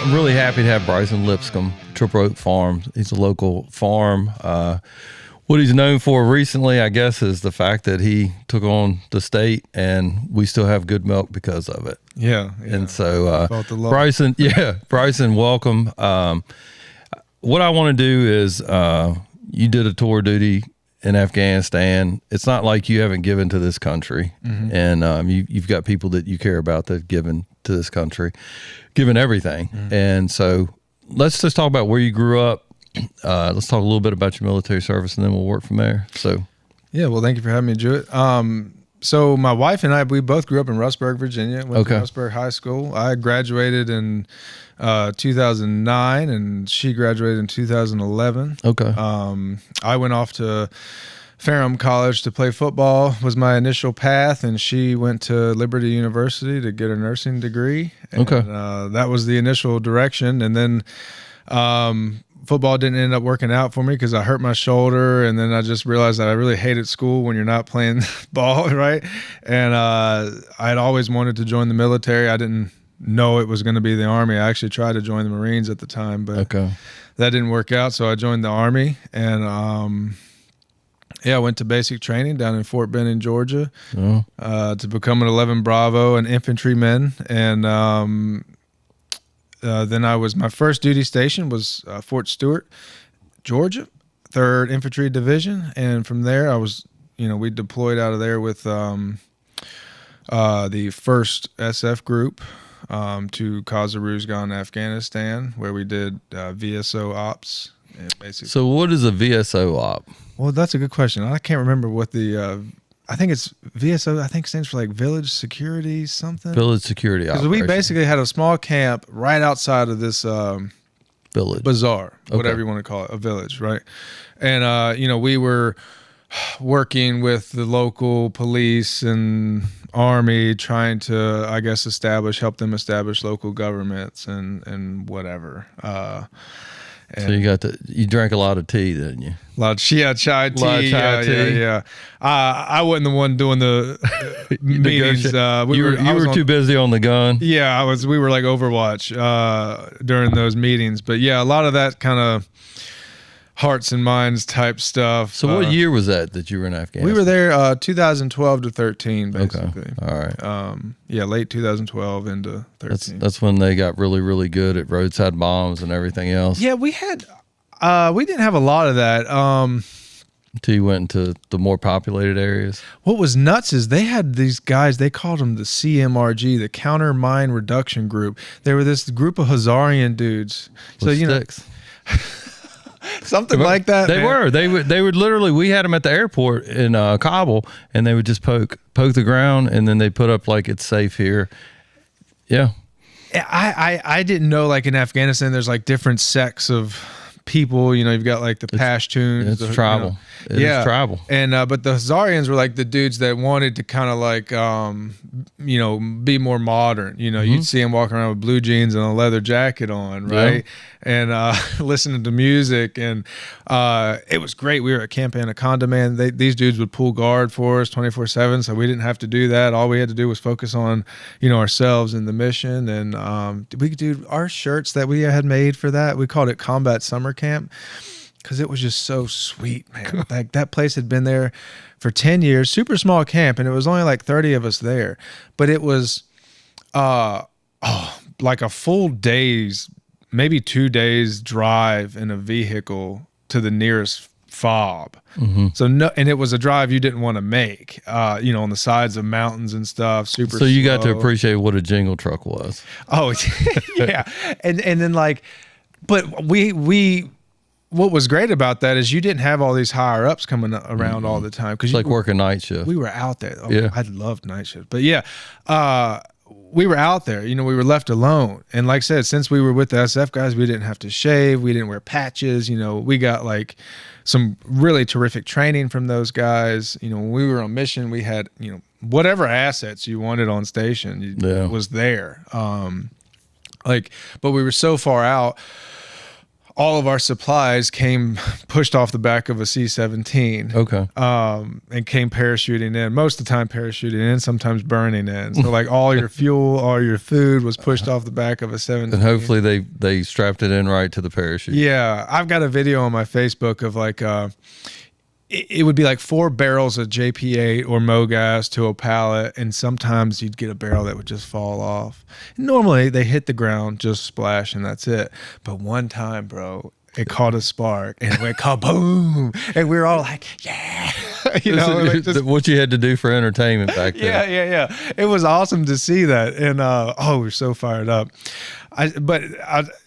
I'm really happy to have Bryson Lipscomb, Triple Oak Farms. He's a local farm. What he's known for recently, I guess, is the fact that he took on the state, and we still have good milk because of it. Yeah. And so, Bryson, welcome. What I want to do is, you did a tour duty in Afghanistan. It's not like you haven't given to this country, and you've got people that you care about that have given to this country, given everything. And so let's just talk about where you grew up. Let's talk a little bit about your military service, and then we'll work from there. So, yeah, well, thank you for having me, Juette. So my wife and I, we both grew up in Rustburg, Virginia. Went to Rustburg High School. I graduated in 2009, and she graduated in 2011. Okay. I went off to Ferrum College to play football, was my initial path, and she went to Liberty University to get a nursing degree. And, that was the initial direction, and then football didn't end up working out for me because I hurt my shoulder, and then I just realized that I really hated school when you're not playing ball, right? And I had always wanted to join the military. I didn't know it was going to be the Army. I actually tried to join the Marines at the time, but that didn't work out, so I joined the Army, and I went to basic training down in Fort Benning, Georgia, to become an 11 Bravo, an infantryman, and then my first duty station was Fort Stewart, Georgia, 3rd Infantry Division. And from there I was, we deployed out of there with the 1st SF group to Khazar-Ruzgan, Afghanistan, where we did VSO ops. Basically. So what is a VSO op? Well, that's a good question. I can't remember what the I think it's VSO. I think it stands for like Village Security something. Village Security Operation. Because we basically had a small camp right outside of this village, bazaar, whatever you want to call it, a village, right? And we were working with the local police and Army, trying to, I guess, help them establish local governments and whatever. So you drank a lot of tea, didn't you? A lot of chai tea. Yeah. I wasn't the one doing the meetings. You were too busy on the gun. Yeah, we were like Overwatch during those meetings. But yeah, a lot of that kind of hearts and minds type stuff. So what year was that you were in Afghanistan? We were there 2012 to 13, basically. Okay. All right. Late 2012 into 13. That's when they got really, really good at roadside bombs and everything else. Yeah, we didn't have a lot of that. Until you went into the more populated areas. What was nuts is they had these guys, they called them the CMRG, the Counter Mine Reduction Group. They were this group of Hazarian dudes. With sticks. Something like that. They would literally, we had them at the airport in Kabul, and they would just poke the ground, and then they put up like, it's safe here. Yeah. I didn't know, like in Afghanistan there's like different sects of people, you've got like the Pashtuns. It's tribal. It's tribal. And but the Hazarians were like the dudes that wanted to kind of like be more modern. You'd see them walking around with blue jeans and a leather jacket on, right? And listening to music, and it was great. We were at Camp Anaconda, man. These dudes would pull guard for us 24/7, so we didn't have to do that. All we had to do was focus on ourselves and the mission. And we could do our shirts that we had made for that. We called it Combat Summer Camp, because it was just so sweet, man. Like that place had been there for 10 years, super small camp, and it was only like 30 of us there. But it was like a full day's, maybe 2 days drive in a vehicle to the nearest fob. So and it was a drive you didn't want to make, on the sides of mountains and stuff, super So you slow. got to appreciate what a jingle truck was. Oh, yeah. And then like, but what was great about that is you didn't have all these higher ups coming around all the time. Cause like working night shift. We were out there. Oh, yeah. I loved night shift, but yeah, we were out there, we were left alone. And like I said, since we were with the SF guys, we didn't have to shave. We didn't wear patches. We got like some really terrific training from those guys. When we were on mission, we had, whatever assets you wanted on station was there. But we were so far out. all of our supplies came pushed off the back of a C-17. Okay. And came parachuting in. Most of the time parachuting in, sometimes burning in. So like all your fuel, all your food was pushed off the back of a 17. And hopefully they strapped it in right to the parachute. Yeah. I've got a video on my Facebook of like, it would be like 4 barrels of JP8 or MoGas to a pallet, and sometimes you'd get a barrel that would just fall off. Normally they hit the ground, just splash, and that's it. But one time, bro, it caught a spark and it went kaboom, and we were all like, yeah. You know, like just, what you had to do for entertainment back then. Yeah. It was awesome to see that, and we're so fired up.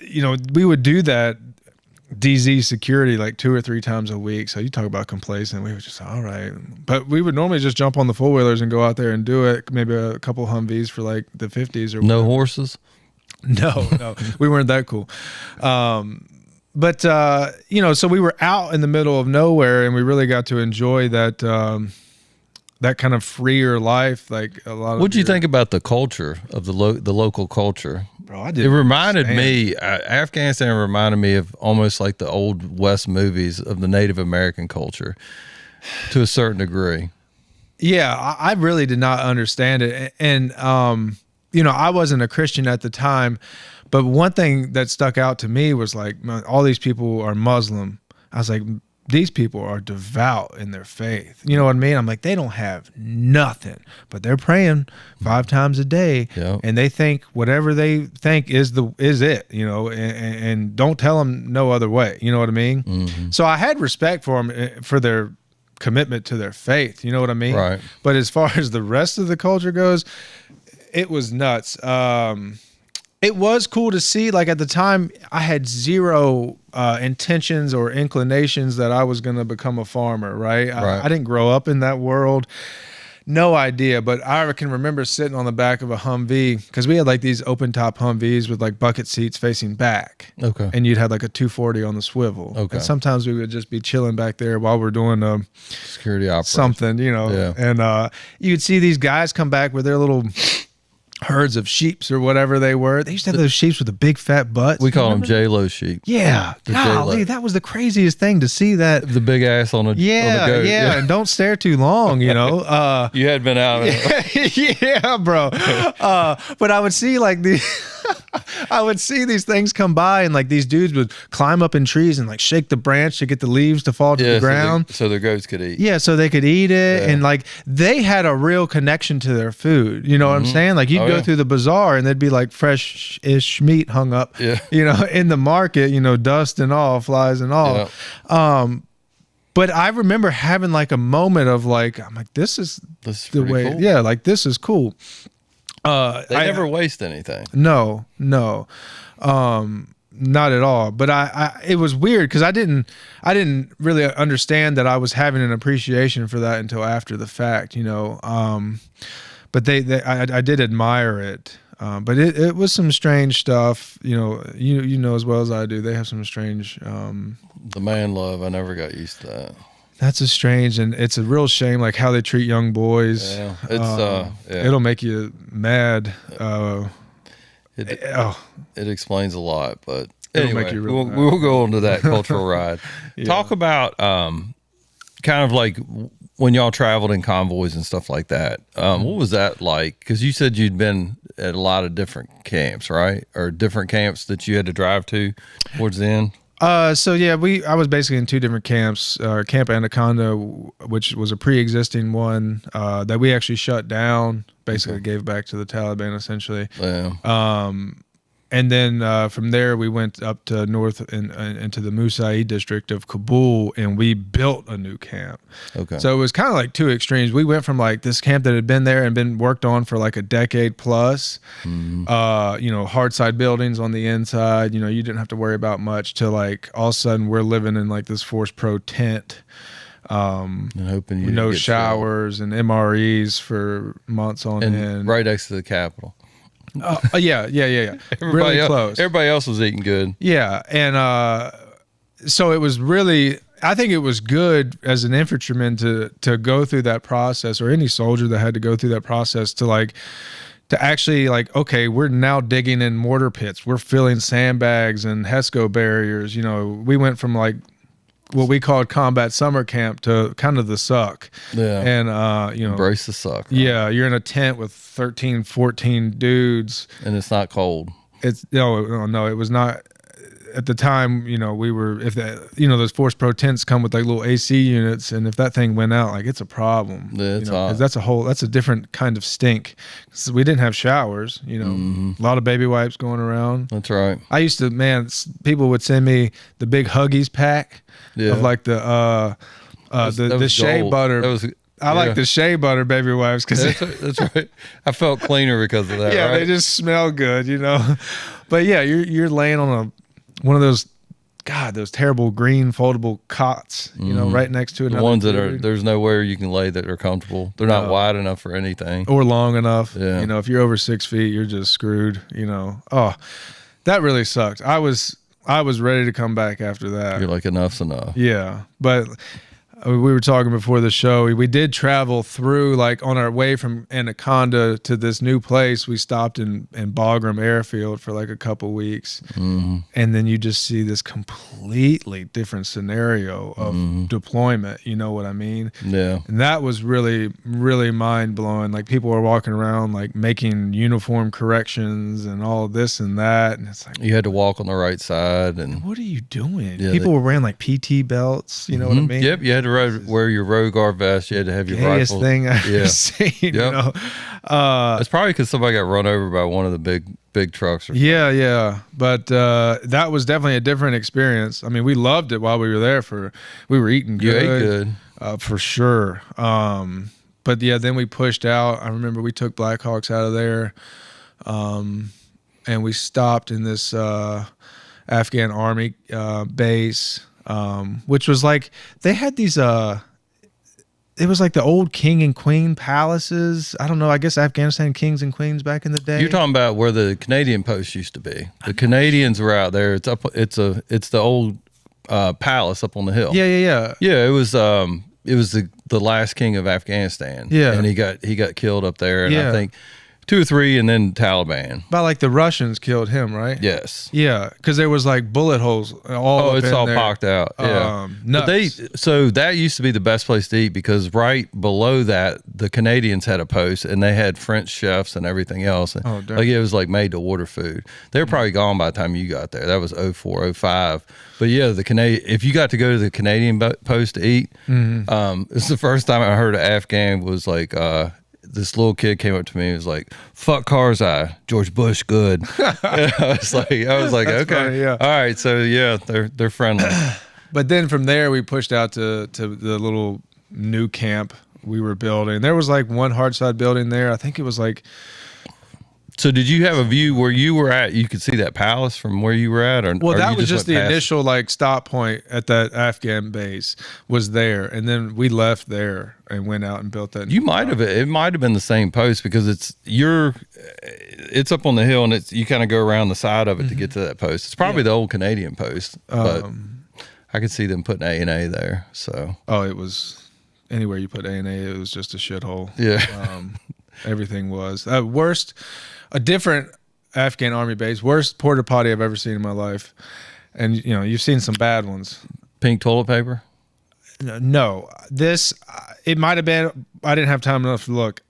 You know, we would do that DZ security like 2 or 3 times a week. So you talk about complacent. We were just all right, but we would normally just jump on the 4-wheelers and go out there and do it. Maybe a couple Humvees for like the 50s or no horses. No, we weren't that cool. But you know, so we were out in the middle of nowhere, and we really got to enjoy that that kind of freer life. Like a lot of. What'd you think about the culture of the local culture? Bro, it reminded me, Afghanistan reminded me of almost like the old West movies of the Native American culture to a certain degree. Yeah, I really did not understand it. And, you know, I wasn't a Christian at the time, but one thing that stuck out to me was like, all these people are Muslim. I was like, these people are devout in their faith. You know what I mean? I'm like, they don't have nothing, but they're praying 5 times a day, and they think whatever they think is it, you know, and don't tell them no other way. You know what I mean? Mm-hmm. So I had respect for them for their commitment to their faith. You know what I mean? Right. But as far as the rest of the culture goes, it was nuts. It was cool to see. Like at the time, I had zero intentions or inclinations that I was going to become a farmer, right? I didn't grow up in that world. No idea. But I can remember sitting on the back of a Humvee, because we had like these open top Humvees with like bucket seats facing back. Okay. And you'd have like a 240 on the swivel. Okay. And sometimes we would just be chilling back there while we're doing a security operation. Something, you know. Yeah. And you'd see these guys come back with their little herds of sheeps or whatever they were. They used to have those sheeps with the big fat butts. We call them J-Lo sheep. Yeah. Golly, that was the craziest thing to see that. The big ass on a goat. Yeah. And don't stare too long, you know. You had been out. Yeah, bro. But I would see like I would see these things come by, and like these dudes would climb up in trees and like shake the branch to get the leaves to fall to the ground. So their goats could eat. Yeah, so they could eat it. Yeah. And like they had a real connection to their food. You know what I'm saying? Like you'd go through the bazaar and there'd be like fresh-ish meat hung up, you know, in the market, you know, dust and all, flies and all. Yeah. But I remember having like a moment of like, I'm like, this is the way. Cool. Yeah, like this is cool. They never waste anything. No, not at all. But it was weird because I didn't really understand that I was having an appreciation for that until after the fact, you know. But I did admire it. But it was some strange stuff, you know. You know as well as I do. They have some strange. The man love, I never got used to that. That's a strange, and it's a real shame, like how they treat young boys. Yeah, it's it'll make you mad. It explains a lot, but anyway, we'll go on to that cultural ride. Yeah. Talk about kind of like when y'all traveled in convoys and stuff like that. What was that like? Because you said you'd been at a lot of different camps, right? Or different camps that you had to drive to towards the end. So yeah, I was basically in 2 different camps. Camp Anaconda, which was a pre-existing one that we actually shut down, basically gave back to the Taliban essentially. Yeah. And then from there we went up to north into the Musaid district of Kabul, and we built a new camp. Okay. So it was kind of like 2 extremes. We went from like this camp that had been there and been worked on for like a decade plus, you know, hard side buildings on the inside, you know, you didn't have to worry about much, to like all of a sudden we're living in like this Force Pro tent. And hoping you no showers and MREs for months on end. Right next to the Capitol. Yeah. Really close. Everybody else was eating good. Yeah. And so it was really, I think it was good as an infantryman to go through that process, or any soldier that had to go through that process, to like to actually like, okay, we're now digging in mortar pits. We're filling sandbags and HESCO barriers. You know, we went from like what we called combat summer camp to kind of the suck. Yeah. And, you know, embrace the suck. Right? Yeah. You're in a tent with 13, 14 dudes. And it's not cold. It's no, it was not. At the time, you know, we were, if that, you know, those Force Pro tents come with like little AC units, and if that thing went out, like it's a problem. Yeah, it's you know, hot. 'cause that's a different kind of stink. So we didn't have showers, you know, a lot of baby wipes going around. That's right. I used to, man, people would send me the big Huggies pack of like the shea gold. butter. I like the shea butter baby wipes because that's right. I felt cleaner because of that. Yeah, right? they just smell good, you know. But yeah, you're laying on one of those, God, those terrible green foldable cots, you know, right next to another. The ones that there's nowhere you can lay that are comfortable. They're not wide enough for anything. Or long enough. Yeah. You know, if you're over 6 feet, you're just screwed, you know. Oh, that really sucked. I was ready to come back after that. You're like, enough's enough. Yeah. But we were talking before the show. We did travel through, like on our way from Anaconda to this new place. We stopped in Bagram Airfield for like a couple weeks. And then you just see this completely different scenario of deployment. You know what I mean? Yeah. And that was really, really mind blowing. Like people were walking around like making uniform corrections and all this and that. And it's like, You had to walk on the right side. And what are you doing? Yeah, People were wearing like PT belts. You know what I mean? Yep. You had to wear your road guard vest. You had to have your Gayest rifle. thing I've ever seen. Yep. You know? It's probably because somebody got run over by one of the big trucks. Or Yeah. But that was definitely a different experience. I mean, we loved it while we were there. We were eating good. You ate good. For sure. But yeah, then we pushed out. I remember we took Blackhawks out of there, and we stopped in this Afghan army base, which was like, they had these it was like the old king and queen palaces. I don't know, I guess Afghanistan kings and queens back in the day. You're talking about where the Canadian post used to be. The Canadians were out there. It's the old palace up on the hill. Yeah. It was the last king of Afghanistan. Yeah. And he got killed up there, and Yeah. I think 2 or 3, and then Taliban. But like the Russians killed him, right? Yes. Yeah, because there was like bullet holes all. It's all pocked out. Yeah. But so that used to be the best place to eat, because right below that, the Canadians had a post, and they had French chefs and everything else. And like it was like made to order food. They were probably gone by the time you got there. That was 04, 05. But yeah, if you got to go to the Canadian post to eat, it's the first time I heard an Afghan was like, this little kid came up to me and was like, "Fuck Karzai, George Bush, good." I was like, okay, funny, yeah. All right, so yeah, they're friendly. But then from there, we pushed out to the little new camp we were building. There was like one hard side building there. I think it was like. So did you have a view where you were at? You could see that palace from where you were at, or that was just the past? initial like stop point at that Afghan base was there, and then we left there and went out and built that. It might have been the same post, because it's up on the hill, and you kind of go around the side of it to get to that post. It's probably the old Canadian post, but I could see them putting A&A there. So it was anywhere you put A&A, it was just a shithole. Yeah, everything was worst. A different Afghan army base, worst porta potty I've ever seen in my life. And you know, you've seen some bad ones. Pink toilet paper? No, it might have been. I didn't have time enough to look.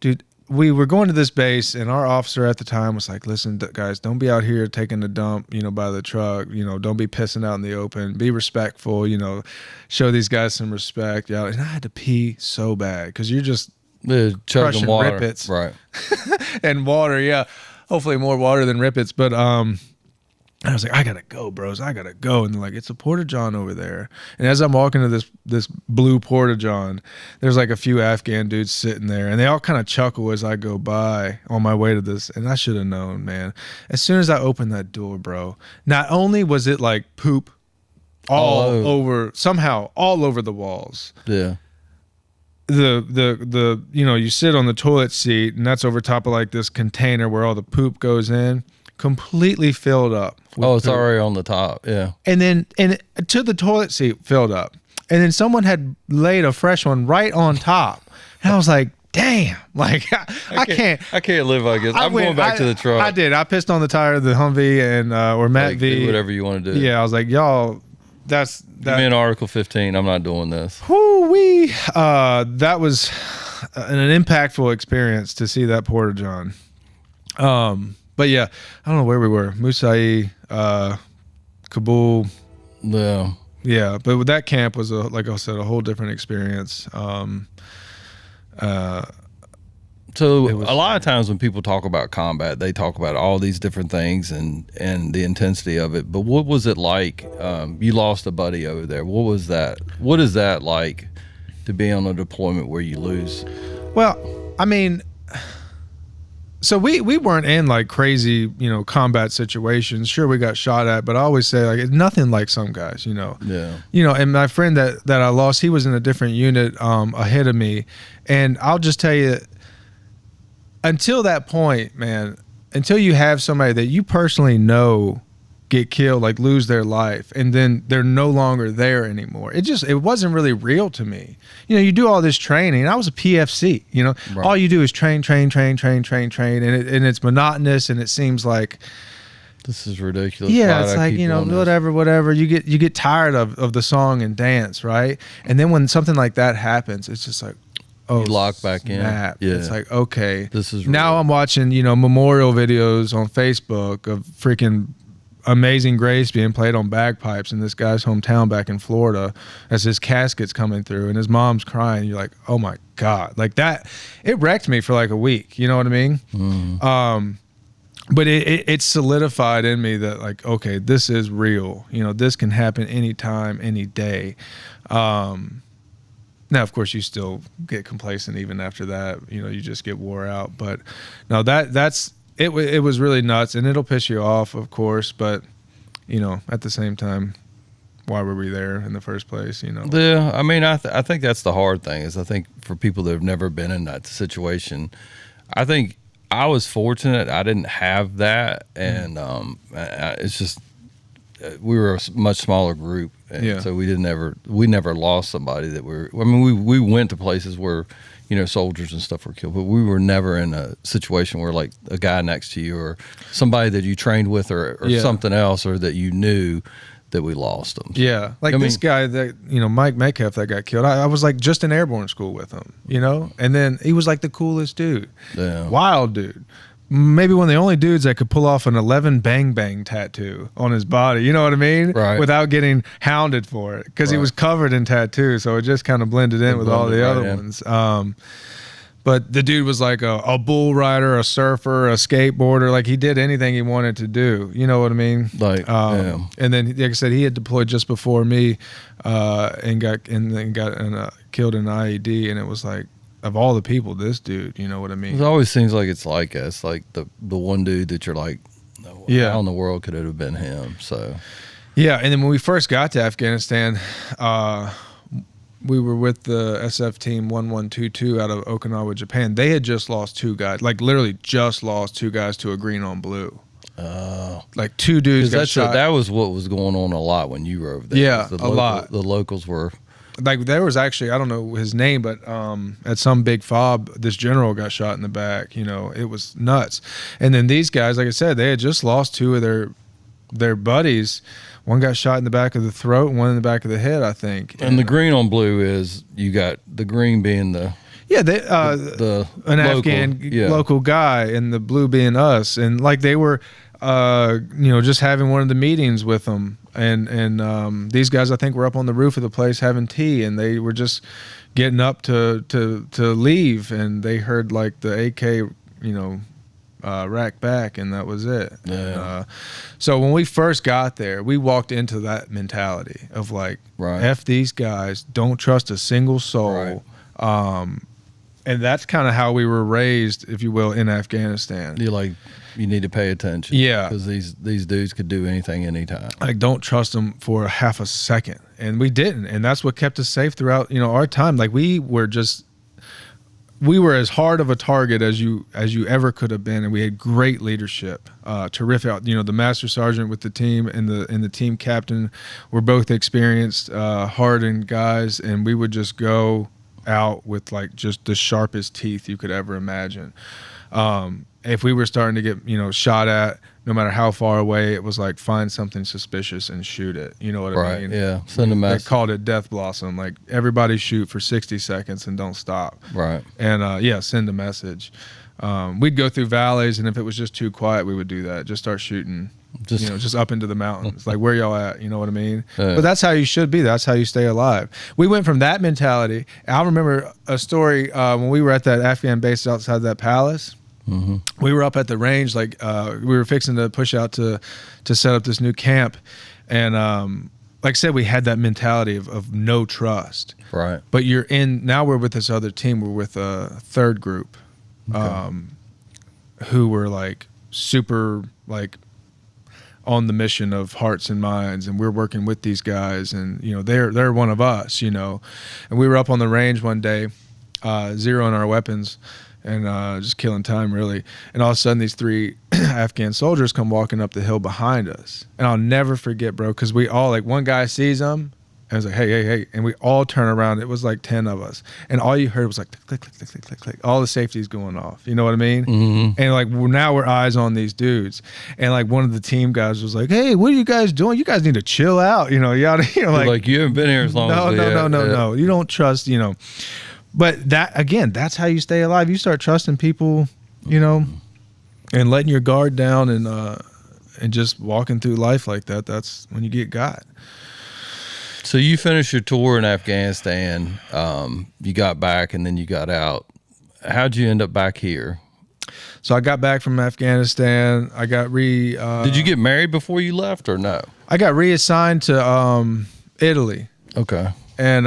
Dude, we were going to this base, and our officer at the time was like, "Listen, guys, don't be out here taking a dump, you know, by the truck. You know, don't be pissing out in the open. Be respectful. You know, show these guys some respect." Yeah, and I had to pee so bad, because you're just chugging water, Rippets. right? And water, yeah. Hopefully more water than Rippets, but I was like, I gotta go, bros. I gotta go. And they're like, it's a porta-john over there. And as I'm walking to this blue porta-john, there's like a few Afghan dudes sitting there, and they all kind of chuckle as I go by on my way to this. And I should have known, man. As soon as I opened that door, bro, not only was it like poop all over the walls. Yeah. The you know, you sit on the toilet seat, and that's over top of like this container where all the poop goes in, completely filled up. It's already on the top. Yeah. And then to the toilet seat filled up. And then someone had laid a fresh one right on top. And I was like, damn, like I can't live like this. I'm going back to the truck. I did. I pissed on the tire of the Humvee and or Matt V. Do whatever you want to do. Yeah, I was like, y'all, that. Give me an Article 15. I'm not doing this. Whoo-wee. That was an impactful experience to see that Porta John. But yeah, I don't know where we were. Musai, Kabul. Yeah, but with that camp was like I said, a whole different experience. So a lot of times when people talk about combat, they talk about all these different things and the intensity of it. But what was it like? You lost a buddy over there. What was that? What is that like to be on a deployment where you lose? Well, I mean, so we weren't in like crazy, combat situations. Sure, we got shot at, but I always say like it's nothing like some guys, Yeah. And my friend that I lost, he was in a different unit ahead of me, and I'll just tell you, until that point, man, until you have somebody that you personally know get killed, like lose their life, and then they're no longer there anymore, it wasn't really real to me. You do all this training. I was a PFC, Right. All you do is train, and it's monotonous, and it seems like this is ridiculous. Yeah, it's like, whatever. You get tired of the song and dance, right? And then when something like that happens, it's just like, oh, you lock back in. Yeah. It's like, okay, this is now real. I'm watching, memorial videos on Facebook of freaking Amazing Grace being played on bagpipes in this guy's hometown back in Florida as his casket's coming through and his mom's crying. You're like, oh my God, like that. It wrecked me for like a week. You know what I mean? Mm. But it solidified in me that like, okay, this is real. This can happen anytime, any day. Now, of course, you still get complacent even after that. You just get wore out. But no, that's it. It was really nuts, and it'll piss you off, of course. But at the same time, why were we there in the first place? Yeah, I mean, I think that's the hard thing. Is I think for people that have never been in that situation, I think I was fortunate. I didn't have that, and it's just we were a much smaller group. And so we never lost somebody that we went to places where, soldiers and stuff were killed, but we were never in a situation where like a guy next to you or somebody that you trained with or something else, or that you knew that we lost them. Yeah. Like this guy that, Mike Metcalf that got killed, I was like just in airborne school with him, and then he was like the coolest dude. Yeah. Wild dude. Maybe one of the only dudes that could pull off an 11 bang bang tattoo on his body. You know what I mean? Right. Without getting hounded for it, because he was covered in tattoos, so it just kind of blended in with all the other ones. But the dude was like a bull rider, a surfer, a skateboarder. Like he did anything he wanted to do. You know what I mean? Like, and then, like I said, he had deployed just before me, and got killed in an IED, and it was like, of all the people, this dude, you know what I mean? It always seems like it's like us, like the one dude that you're like, how in the world could it have been him? So, yeah. And then when we first got to Afghanistan, we were with the SF team 1122 out of Okinawa, Japan. They had just lost 2 guys, like literally just lost 2 guys to a green on blue. Like 2 dudes got shot. That was what was going on a lot when you were over there. Yeah, a lot. The locals were. Like there was actually, I don't know his name, but at some big fob, this general got shot in the back. It was nuts. And then these guys, like I said, they had just lost 2 of their buddies. One got shot in the back of the throat, and one in the back of the head, I think. And the green on blue is, you got the green being the an local, Afghan local guy, and the blue being us. And like they were, just having one of the meetings with them. And these guys, I think, were up on the roof of the place having tea, and they were just getting up to leave, and they heard like the AK, rack back, and that was it. Yeah. So when we first got there, we walked into that mentality of like, F these guys, don't trust a single soul. Right. And that's kind of how we were raised, if you will, in Afghanistan. You're like, you need to pay attention. Yeah. Because these dudes could do anything, anytime. Like, don't trust them for half a second. And we didn't. And that's what kept us safe throughout, our time. Like, we were as hard of a target as you ever could have been. And we had great leadership, terrific. The master sergeant with the team and the team captain were both experienced, hardened guys. And we would just go out with like just the sharpest teeth you could ever imagine. If we were starting to get, you know, shot at, no matter how far away, it was like find something suspicious and shoot it. You know what I mean? Yeah. Send a message. They called it Death Blossom. Like everybody shoot for 60 seconds and don't stop. Right. And yeah, send a message. We'd go through valleys, and if it was just too quiet, we would do that. Just start shooting. Just up into the mountains. Like, where y'all at? You know what I mean? Yeah. But that's how you should be. That's how you stay alive. We went from that mentality. I remember a story when we were at that Afghan base outside that palace. Mm-hmm. We were up at the range, like we were fixing to push out to set up this new camp, and like I said, we had that mentality of no trust. Right. But now we're with this other team. We're with a third group, who were like super like on the mission of hearts and minds, and we're working with these guys, and you know they're one of us, you know. And we were up on the range one day, zeroing our weapons. And just killing time, really. And all of a sudden, these 3 Afghan soldiers come walking up the hill behind us. And I'll never forget, bro, because we all, like, one guy sees them, and was like, hey, hey, hey. And we all turn around. It was like 10 of us. And all you heard was like, click, click, click, click, click, click. All the safety's going off. You know what I mean? Mm-hmm. And, like, now we're eyes on these dudes. And, like, one of the team guys was like, hey, what are you guys doing? You guys need to chill out. You know, like you haven't been here as long as No. You don't trust, you know. But that, again, that's how you stay alive. You start trusting people, you know, and letting your guard down and just walking through life like that. That's when you get got. So you finished your tour in Afghanistan. You got back and then you got out. How'd you end up back here? So I got back from Afghanistan. I got Did you get married before you left or no? I got reassigned to Italy. Okay. And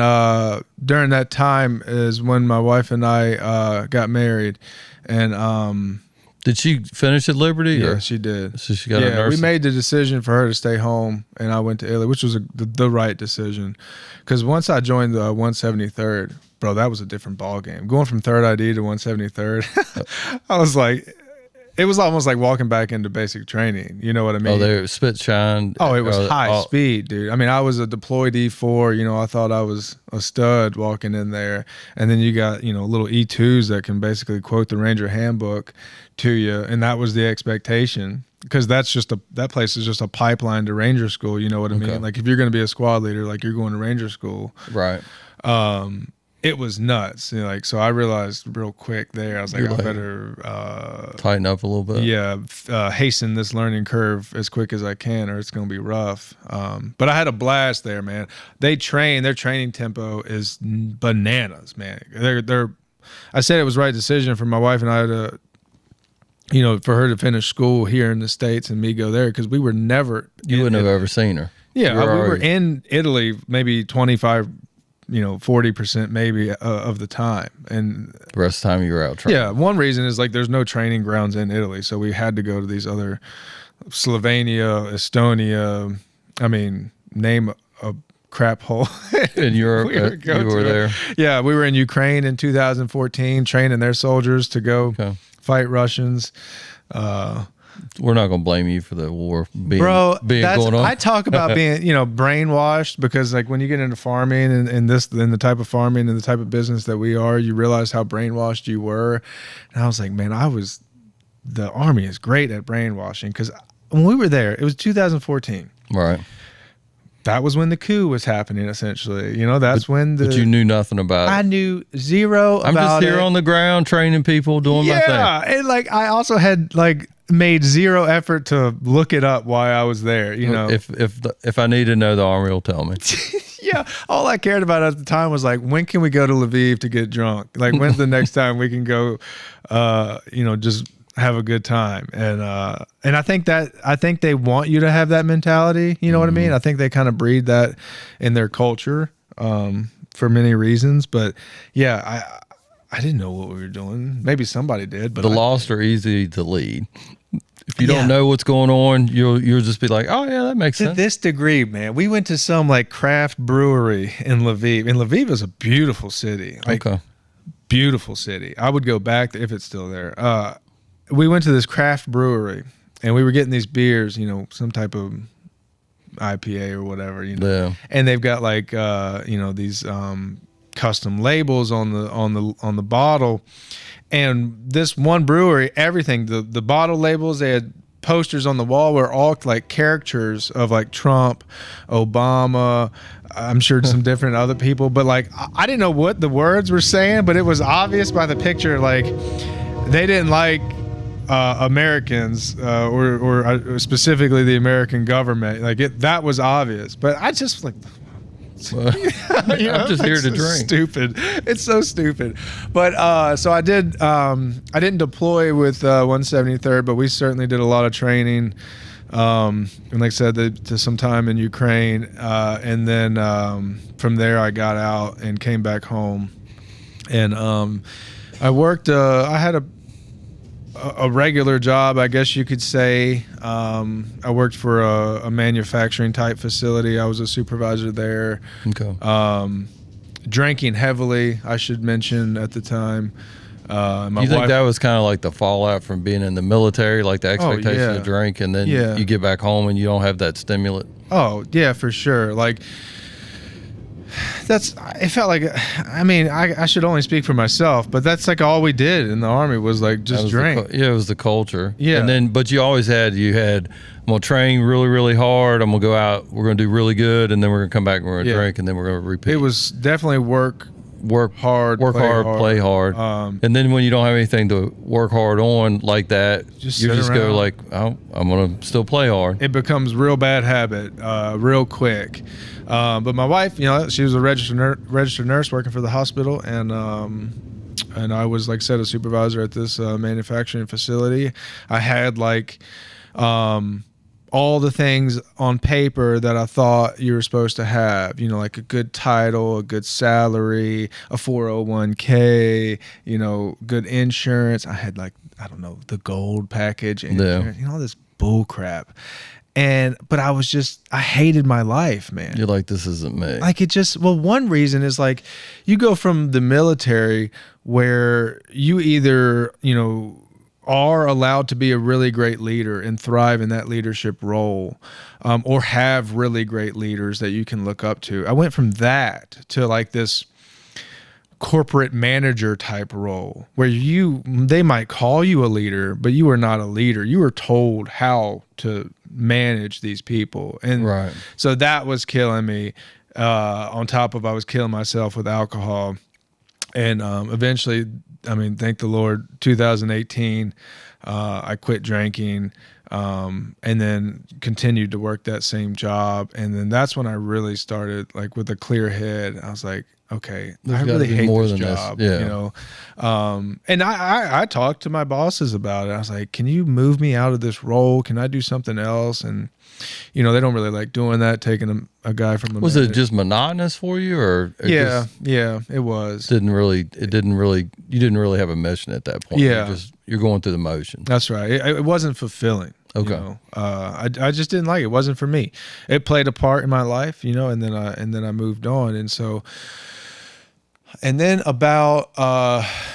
during that time is when my wife and I got married. And did she finish at Liberty? Yeah, she did. So she got a nursing? We made the decision for her to stay home, and I went to Italy, which was the right decision. Because once I joined the 173rd, bro, that was a different ball game. Going from 3rd ID to 173rd, I was like, it was almost like walking back into basic training. You know what I mean? Oh, they were spit shine. Oh, it was high speed, dude. I mean, I was a deployed E4. You know, I thought I was a stud walking in there. And then you got, you know, little E2s that can basically quote the Ranger handbook to you. And that was the expectation. Because that place is just a pipeline to Ranger school. You know what I mean? Like, if you're going to be a squad leader, like, you're going to Ranger school. Right. It was nuts. You know, like, so I realized real quick there, I was like, I better tighten up a little bit. Yeah, hasten this learning curve as quick as I can, or it's going to be rough. But I had a blast there, man. Their training tempo is bananas, man. I said it was the right decision for my wife and I to, you know, for her to finish school here in the States and me go there, because we were never. You wouldn't have ever seen her. Yeah, we were in Italy maybe 25. 40% maybe of the time, and the rest of the time you were out training. Yeah, one reason is like there's no training grounds in Italy, so we had to go to these other Slovenia, Estonia. I mean, name a crap hole in Europe. You were there. Yeah, we were in Ukraine in 2014, training their soldiers to go fight Russians. We're not going to blame you for the war being going on. I talk about being, brainwashed, because like when you get into farming and the type of farming and the type of business that we are, you realize how brainwashed you were. And I was like, man, the Army is great at brainwashing, because when we were there, it was 2014. Right. That was when the coup was happening, essentially. But you knew nothing about it. I knew zero about it. I'm just here on the ground training people, doing my thing. Yeah, and like I also had made zero effort to look it up while I was there. If I need to know, the Army will tell me. Yeah, all I cared about at the time was like, when can we go to Lviv to get drunk? Like, when's the next time we can go? Just have a good time. And I think they want you to have that mentality. You know what I mean? I think they kind of breed that in their culture for many reasons. But yeah, I didn't know what we were doing. Maybe somebody did. But the lost are easy to lead. If you don't know what's going on, you'll just be like, oh yeah, that makes sense. To this degree, man, we went to some craft brewery in Lviv. And Lviv is a beautiful city. Beautiful city. I would go back if it's still there. We went to this craft brewery and we were getting these beers, some type of IPA or whatever, Yeah. And they've got these custom labels on the bottle. And this one brewery, everything, the bottle labels, they had posters on the wall were all like caricatures of like Trump, Obama, I'm sure some different other people, but like I didn't know what the words were saying, but it was obvious by the picture, like they didn't like Americans or specifically the American government. Like that was obvious, but I just like, I'm just here to drink. Stupid. It's so stupid. But so I didn't deploy with 173rd, but we certainly did a lot of training. And like I said, to some time in Ukraine, and then from there I got out and came back home, and I worked. I had a regular job, I guess you could say. I worked for a manufacturing type facility. I was a supervisor there. Okay. Drinking heavily, I should mention, at the time. You think that was kind of like the fallout from being in the military, like the expectation to drink, and then you get back home and you don't have that stimulant? Oh, yeah, for sure. Like, it felt like, I mean, I should only speak for myself, but that's like all we did in the Army was like just drink. It was the culture. Yeah. And then, but you always had, I'm going to train really, really hard. I'm going to go out, we're going to do really good, and then we're going to come back and we're going to drink, and then we're going to repeat. It was definitely work hard, play hard. And then when you don't have anything to work hard on like that, you just go like, oh, I'm going to still play hard. It becomes real bad habit real quick. But my wife, she was a registered nurse working for the hospital, and I was, like I said, a supervisor at this manufacturing facility. I had like all the things on paper that I thought you were supposed to have, like a good title, a good salary, a 401k, good insurance. I had like, I don't know, the gold package, insurance, all this bull crap. But I hated my life, man. You're like, this isn't me. Like one reason is like you go from the military where you either, are allowed to be a really great leader and thrive in that leadership role, or have really great leaders that you can look up to. I went from that to like this corporate manager type role where they might call you a leader, but you are not a leader. You were told how to manage these people. And so that was killing me, on top of I was killing myself with alcohol. And eventually, I mean, thank the Lord, 2018, I quit drinking, and then continued to work that same job. And then that's when I really started, like, with a clear head. I was like, okay, I really hate this job, and I talked to my bosses about it. I was like, can you move me out of this role? Can I do something else? And, they don't really like doing that, taking a guy from a Was it just monotonous for you, or yeah, it was. You didn't really have a mission at that point. Yeah. You're going through the motion. That's right. It wasn't fulfilling. Okay. I just didn't like it. It wasn't for me. It played a part in my life, and then I moved on. And then about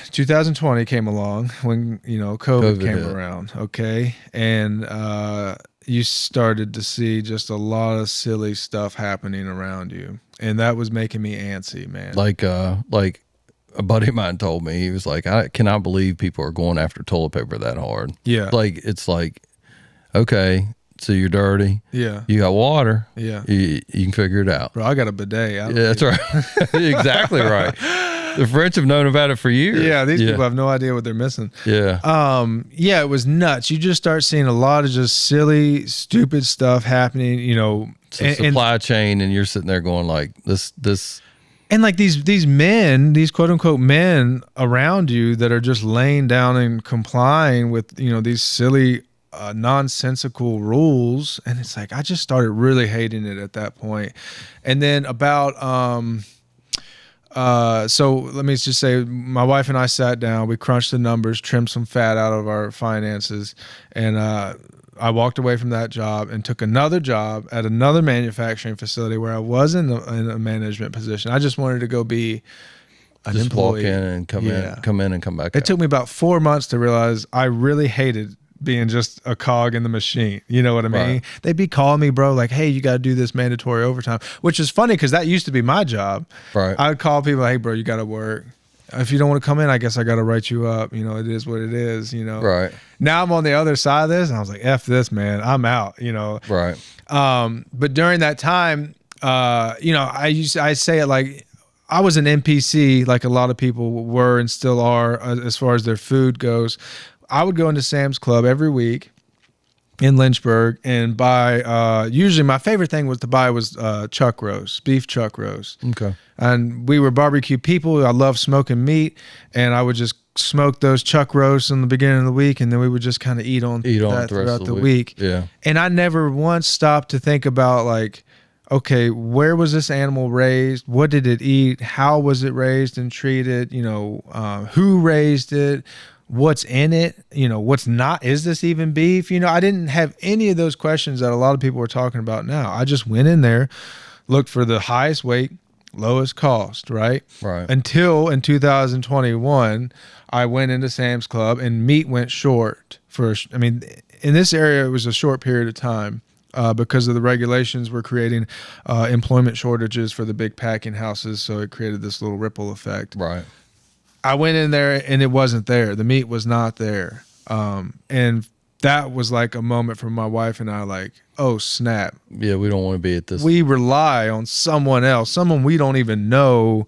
2020 came along when, COVID came around. Okay. And you started to see just a lot of silly stuff happening around you. And that was making me antsy, man. Like a buddy of mine told me, he was like, I cannot believe people are going after toilet paper that hard. Yeah. Like, it's like, okay, so you're dirty. Yeah. You got water. Yeah. You can figure it out. Bro, I got a bidet. Yeah, that's right. Exactly right. The French have known about it for years. Yeah, these people have no idea what they're missing. Yeah. Yeah, it was nuts. You just start seeing a lot of just silly, stupid stuff happening, supply chain, and you're sitting there going like this. And like these men, these quote unquote men around you that are just laying down and complying with, these silly, nonsensical rules. And it's like, I just started really hating it at that point. And then about, so let me just say, my wife and I sat down, we crunched the numbers, trimmed some fat out of our finances. And, I walked away from that job and took another job at another manufacturing facility where I was in a management position. I just wanted to go be an employee. Walk in and come in and come back. It took me about 4 months to realize I really hated being just a cog in the machine. You know what I mean? Right. They'd be calling me, bro, like, hey, you got to do this mandatory overtime, which is funny because that used to be my job. Right. I would call people, hey, bro, you got to work. If you don't want to come in, I guess I got to write you up. You know, it is what it is, you know. Right. Now I'm on the other side of this, and I was like, F this, man. I'm out, you know. Right. But during that time, you know, I say it like I was an NPC, like a lot of people were and still are as far as their food goes. I would go into Sam's Club every week in Lynchburg and buy, usually my favorite thing was to buy was chuck roast, beef chuck roast. Okay. And we were barbecue people. I love smoking meat, and I would just smoke those chuck roasts in the beginning of the week, and then we would just kind of eat on that throughout the week. Yeah. And I never once stopped to think about like, okay, where was this animal raised? What did it eat? How was it raised and treated? You know, who raised it? What's in it? You know, what's not? Is this even beef? You know, I didn't have any of those questions that a lot of people are talking about now. I just went in there, looked for the highest weight, lowest cost, right? Right. Until in 2021, I went into Sam's Club and meat went short for, I mean, in this area, it was a short period of time. Because of the regulations were creating employment shortages for the big packing houses, so it created this little ripple effect. Right. I went in there and it wasn't there. The meat was not there. And that was like a moment for my wife and I, like, oh, snap. Yeah, we don't want to be at this. We rely on someone else, someone we don't even know,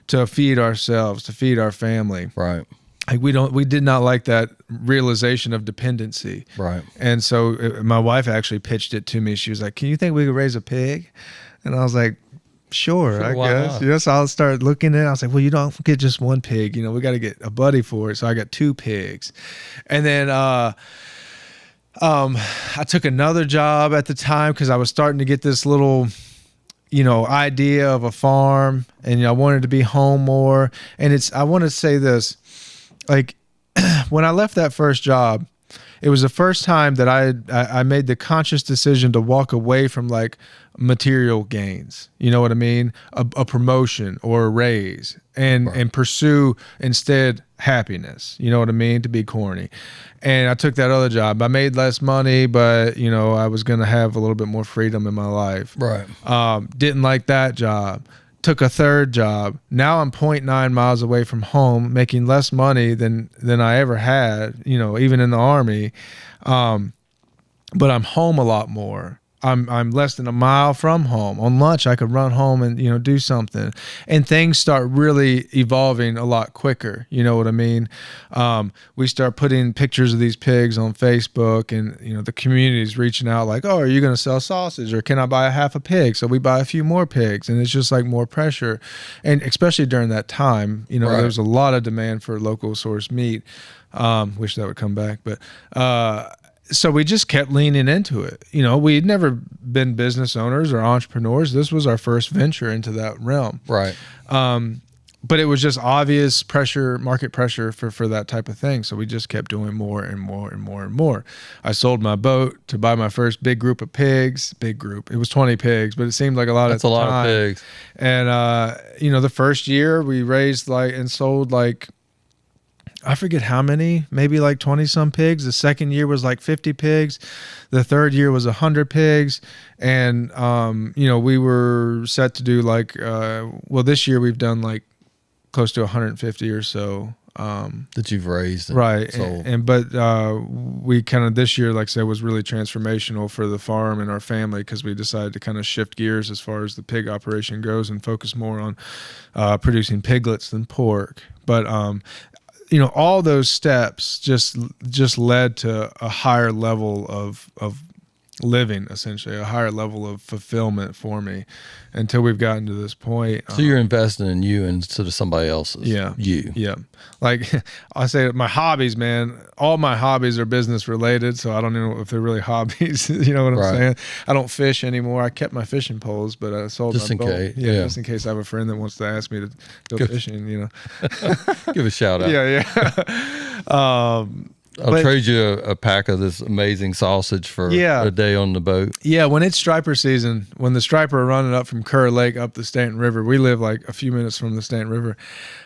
to feed ourselves, to feed our family. Right. Like we did not like that realization of dependency. Right. And so my wife actually pitched it to me. She was like, can you think we could raise a pig? And I was like, sure, I guess. Yes, I'll start looking at it. I was like, well, you don't get just one pig. You know, we got to get a buddy for it. So I got 2 pigs. And then I took another job at the time because I was starting to get this little, you know, idea of a farm, and I wanted to be home more. And I want to say this, like when I left that first job, it was the first time that I made the conscious decision to walk away from like material gains. You know what I mean? A promotion or a raise, and pursue instead happiness. You know what I mean? To be corny. And I took that other job. I made less money, but you know, I was going to have a little bit more freedom in my life. Right. Didn't like that job. Took a third job. Now I'm 0.9 miles away from home, making less money than I ever had, you know, even in the Army. But I'm home a lot more. I'm less than a mile from home. On lunch, I could run home and, you know, do something. And things start really evolving a lot quicker. You know what I mean? We start putting pictures of these pigs on Facebook, and, you know, the community's reaching out like, oh, are you going to sell sausage, or can I buy a half a pig? So we buy a few more pigs, and it's just like more pressure. And especially during that time, you know, there was a lot of demand for local source meat. Wish that would come back, but, so we just kept leaning into it. You know, we'd never been business owners or entrepreneurs. This was our first venture into that realm. Right. But it was just obvious pressure, market pressure for that type of thing. So we just kept doing more and more and more and more. I sold my boat to buy my first big group of pigs. Big group. It was 20 pigs, but it seemed like a lot. That's at the time. Lot of pigs. And, you know, the first year we raised and sold I forget how many, maybe like 20 some pigs. The second year was like 50 pigs. The third year was 100 pigs. And, you know, we were set to do this year we've done like close to 150 or so. That you've raised. Right. But we kind of, this year, like I said, was really transformational for the farm and our family, because we decided to kind of shift gears as far as the pig operation goes and focus more on producing piglets than pork. But, you know, all those steps just led to a higher level of living, essentially, a higher level of fulfillment for me, until we've gotten to this point. So you're investing in you instead of somebody else's. Yeah. You. Yeah. Like I say, my hobbies, man, all my hobbies are business related. So I don't know if they're really hobbies. You know what I'm saying? I don't fish anymore. I kept my fishing poles, but I sold just my in boat. case. Yeah, just in case I have a friend that wants to ask me to go fishing, you know. Give a shout out. Yeah. I'll trade you a pack of this amazing sausage for a day on the boat. Yeah, when it's striper season, when the striper are running up from Kerr Lake up the Stanton River, we live like a few minutes from the Stanton River.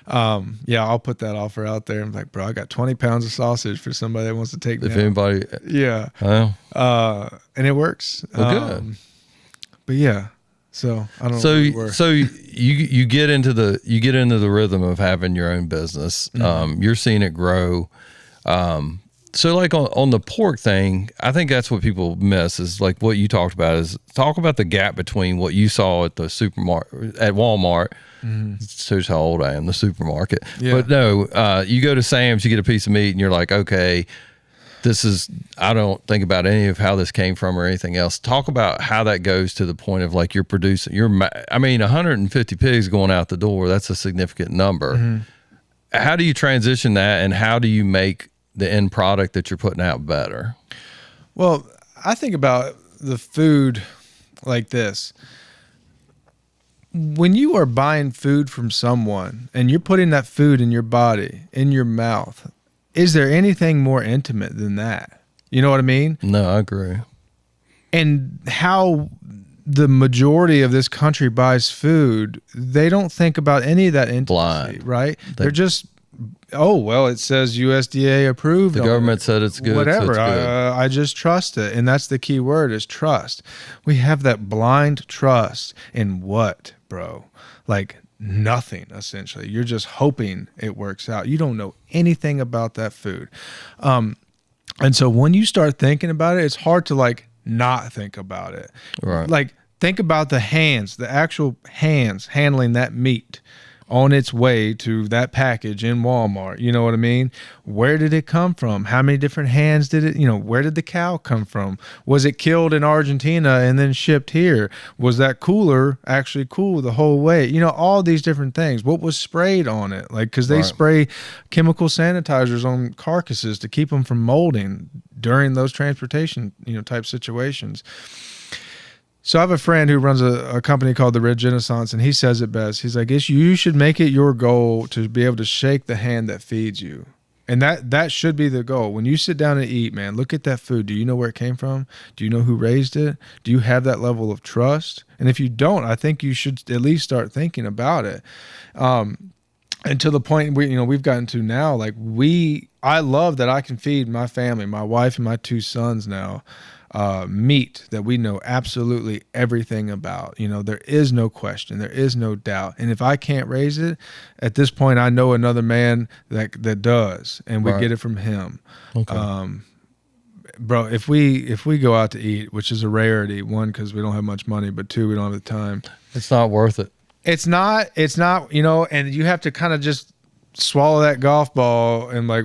I'll put that offer out there. I'm like, bro, I got 20 pounds of sausage for somebody that wants to take me if out. Anybody. Yeah. And it works. Good. But yeah. So I don't know. So you get into the rhythm of having your own business. You're seeing it grow. So like on the pork thing, I think that's what people miss is like what you talked about is talk about the gap between what you saw at the supermarket at Walmart. Shows how old I am, the supermarket. Yeah. But no, you go to Sam's, you get a piece of meat and you're like, okay, I don't think about any of how this came from or anything else. Talk about how that goes to the point of like you're producing 150 pigs going out the door. That's a significant number. How do you transition that and how do you make the end product that you're putting out better? Well, I think about the food like this. When you are buying food from someone and you're putting that food in your body, in your mouth, is there anything more intimate than that? You know what I mean? No, I agree. And how the majority of this country buys food, they don't think about any of that intimacy, blind, right? They're just, oh, well, it says USDA approved. The government said it's good. Whatever. So it's good. I just trust it. And that's the key word is trust. We have that blind trust in what, bro? Like nothing, essentially. You're just hoping it works out. You don't know anything about that food. And so when you start thinking about it, it's hard to like not think about it. Right. Like think about the hands, the actual hands handling that meat on its way to that package in Walmart. You know what I mean? Where did it come from? How many different hands did it, where did the cow come from? Was it killed in Argentina and then shipped here? Was that cooler actually cool the whole way? All these different things. What was sprayed on it? Like, cause they spray chemical sanitizers on carcasses to keep them from molding during those transportation, type situations. So I have a friend who runs a company called the Red Renaissance, and he says it best. He's like, you should make it your goal to be able to shake the hand that feeds you. And that should be the goal. When you sit down and eat, man, look at that food. Do you know where it came from? Do you know who raised it? Do you have that level of trust? And if you don't, I think you should at least start thinking about it. And to the point we've gotten to now, like I love that I can feed my family, my wife and my 2 sons now, meat that we know absolutely everything about. There is no question, there is no doubt. And if I can't raise it, at this point, I know another man that does, and we get it from him. Okay. Bro, if we go out to eat, which is a rarity, 1, because we don't have much money, but 2, we don't have the time. It's not worth it. It's not, and you have to kind of just swallow that golf ball and like,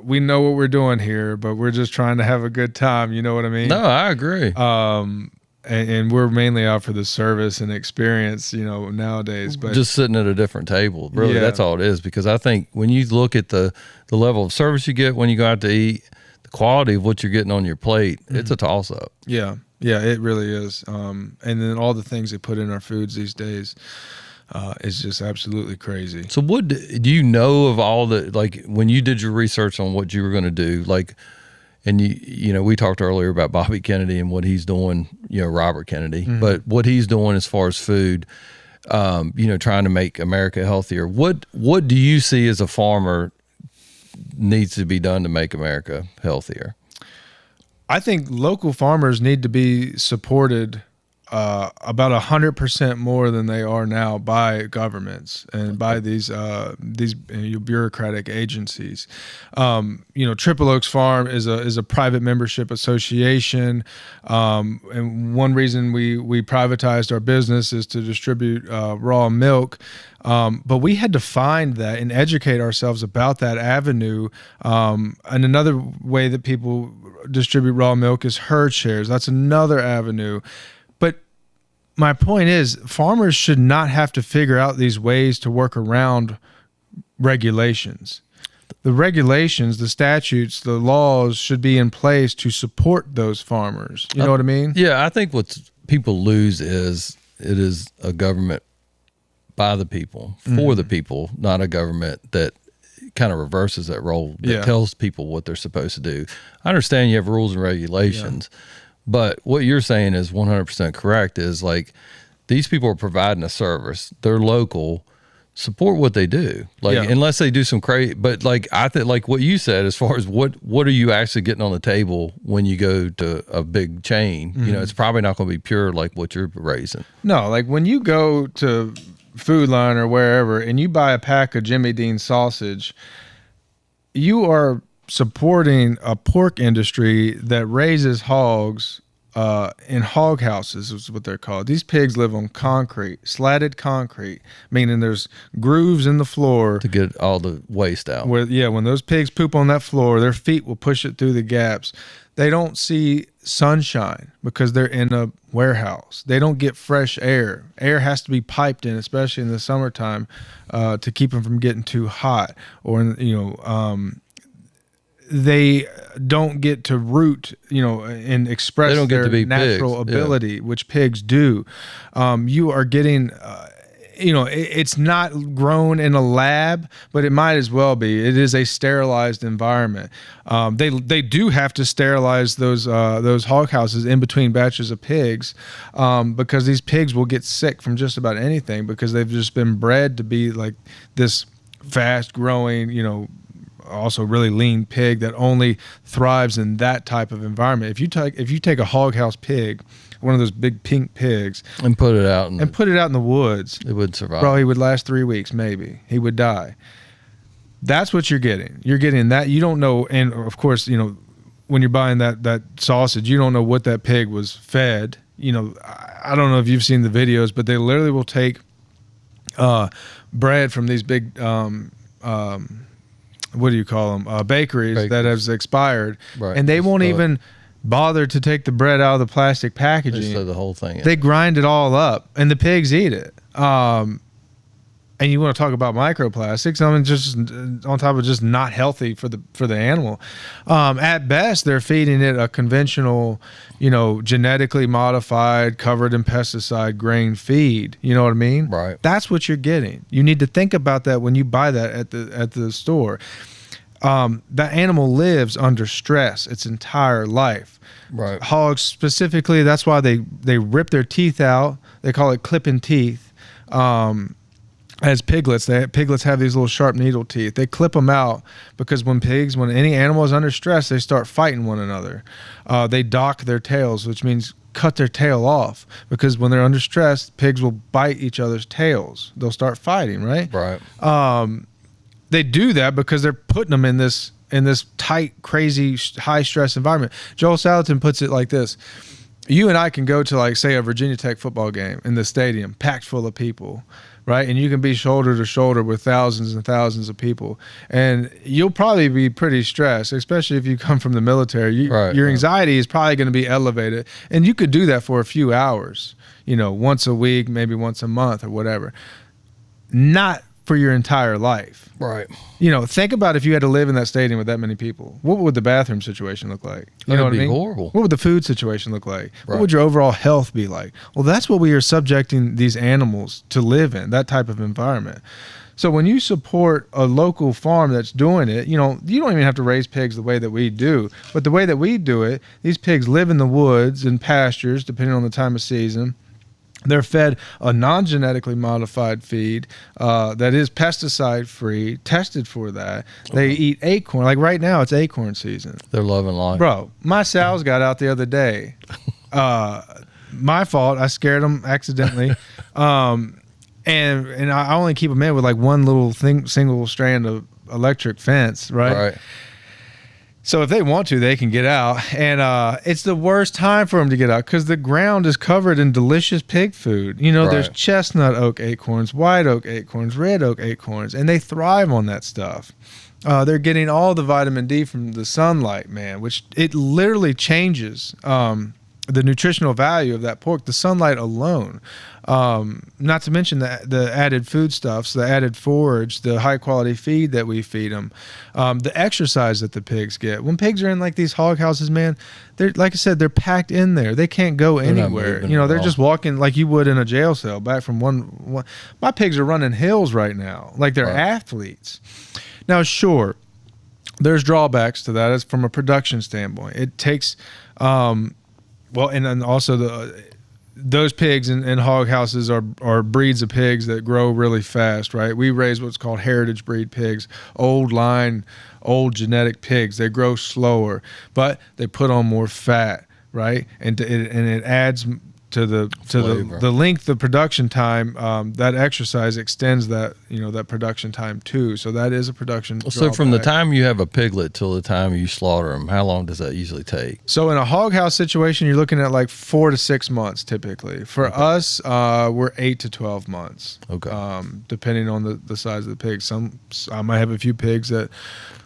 we know what we're doing here, but we're just trying to have a good time. You know what I mean? No, I agree. And we're mainly out for the service and experience, nowadays, but just sitting at a different table, really, that's all it is. Because I think when you look at the level of service you get when you go out to eat, the quality of what you're getting on your plate, it's a toss up. Yeah. Yeah, it really is. And then all the things they put in our foods these days, is just absolutely crazy. So what do you know of all the, like when you did your research on what you were going to do, like, and we talked earlier about Bobby Kennedy and what he's doing, Robert Kennedy, but what he's doing as far as food, trying to make America healthier. What do you see as a farmer needs to be done to make America healthier? I think local farmers need to be supported about 100% more than they are now by governments and by these bureaucratic agencies. Triple Oaks Farm is a private membership association, and one reason we privatized our business is to distribute raw milk. But we had to find that and educate ourselves about that avenue. And another way that people distribute raw milk is herd shares. That's another avenue. But my point is, farmers should not have to figure out these ways to work around regulations. The regulations, the statutes, the laws should be in place to support those farmers. You know what I mean? Yeah, I think what people lose is it is a government by the people, for the people, not a government that kind of reverses that role that tells people what they're supposed to do. I understand you have rules and regulations, but what you're saying is 100% correct. Is like these people are providing a service. They're local. Support what they do, like unless they do some crazy. But like I think, like what you said, as far as what are you actually getting on the table when you go to a big chain? You know, it's probably not going to be pure like what you're raising. No, like when you go to Food Line or wherever and you buy a pack of Jimmy Dean sausage, you are supporting a pork industry that raises hogs in hog houses is what they're called. These pigs live on concrete, slatted concrete, meaning there's grooves in the floor to get all the waste out. Where, when those pigs poop on that floor, their feet will push it through the gaps. They don't see sunshine because they're in a warehouse. They don't get fresh air. Air has to be piped in, especially in the summertime, to keep them from getting too hot. Or, they don't get to root, and express their natural ability, which pigs do. You are getting, it's not grown in a lab, but it might as well be. It is a sterilized environment. They do have to sterilize those hog houses in between batches of pigs, because these pigs will get sick from just about anything because they've just been bred to be like this fast growing, also really lean pig that only thrives in that type of environment. If you take a hog house pig, one of those big pink pigs, and put it out in the woods, it would survive. Probably he would last 3 weeks, maybe. He would die. That's what you're getting. You're getting that. You don't know, and of course, when you're buying that sausage, you don't know what that pig was fed. I don't know if you've seen the videos, but they literally will take bread from these big what do you call them? Bakeries that has expired, and they won't even bother to take the bread out of the plastic packaging. They throw the whole thing in. They grind it all up, and the pigs eat it. And you want to talk about microplastics? I mean, just on top of just not healthy for the animal. At best, they're feeding it a conventional, genetically modified, covered in pesticide grain feed. You know what I mean? Right. That's what you're getting. You need to think about that when you buy that at the store. That animal lives under stress its entire life. Right. Hogs specifically, that's why they rip their teeth out. They call it clipping teeth. As piglets, piglets have these little sharp needle teeth. They clip them out because when any animal is under stress, they start fighting one another. They dock their tails, which means cut their tail off, because when they're under stress, pigs will bite each other's tails. They'll start fighting, right? Right. They do that because they're putting them in this tight, crazy, high stress environment. Joel Salatin puts it like this. You and I can go to, like, say, a Virginia Tech football game in the stadium, packed full of people, right? And you can be shoulder to shoulder with thousands and thousands of people. And you'll probably be pretty stressed, especially if you come from the military. Your anxiety is probably going to be elevated. And you could do that for a few hours, once a week, maybe once a month or whatever. Not for your entire life. Right. Think about if you had to live in that stadium with that many people. What would the bathroom situation look like? You know what I mean? Horrible. What would the food situation look like? Right. What would your overall health be like? Well, that's what we are subjecting these animals to live in, that type of environment. So when you support a local farm that's doing it, you don't even have to raise pigs the way that we do. But the way that we do it, these pigs live in the woods and pastures, depending on the time of season. They're fed a non-genetically modified feed that is pesticide-free, tested for that. They eat acorn. Like right now, it's acorn season. They're loving life. Bro, my sows got out the other day. My fault. I scared them accidentally. And I only keep them in with like one little single strand of electric fence, right? So if they want to, they can get out. And it's the worst time for them to get out because the ground is covered in delicious pig food. There's chestnut oak acorns, white oak acorns, red oak acorns, and they thrive on that stuff. They're getting all the vitamin D from the sunlight, man, which it literally changes the nutritional value of that pork, the sunlight alone. Not to mention the added foodstuffs, the added forage, the high quality feed that we feed them, the exercise that the pigs get. When pigs are in like these hog houses, man, they're, like I said, they're packed in there. They can't go anywhere. They're just walking like you would in a jail cell back from one. My pigs are running hills right now, like they're athletes. Now, sure, there's drawbacks to that. It's from a production standpoint. It takes, and then also those pigs in hog houses are breeds of pigs that grow really fast, right? We raise what's called heritage breed pigs, old genetic pigs. They grow slower, but they put on more fat, right? And it adds to the length of production time. That exercise extends that that production time too. So that is a production. So from the time you have a piglet till the time you slaughter them, how long does that usually take? So in a hog house situation, you're looking at like 4 to 6 months typically. For us, we're 8 to 12 months. Okay. Depending on the size of the pig. I might have a few pigs that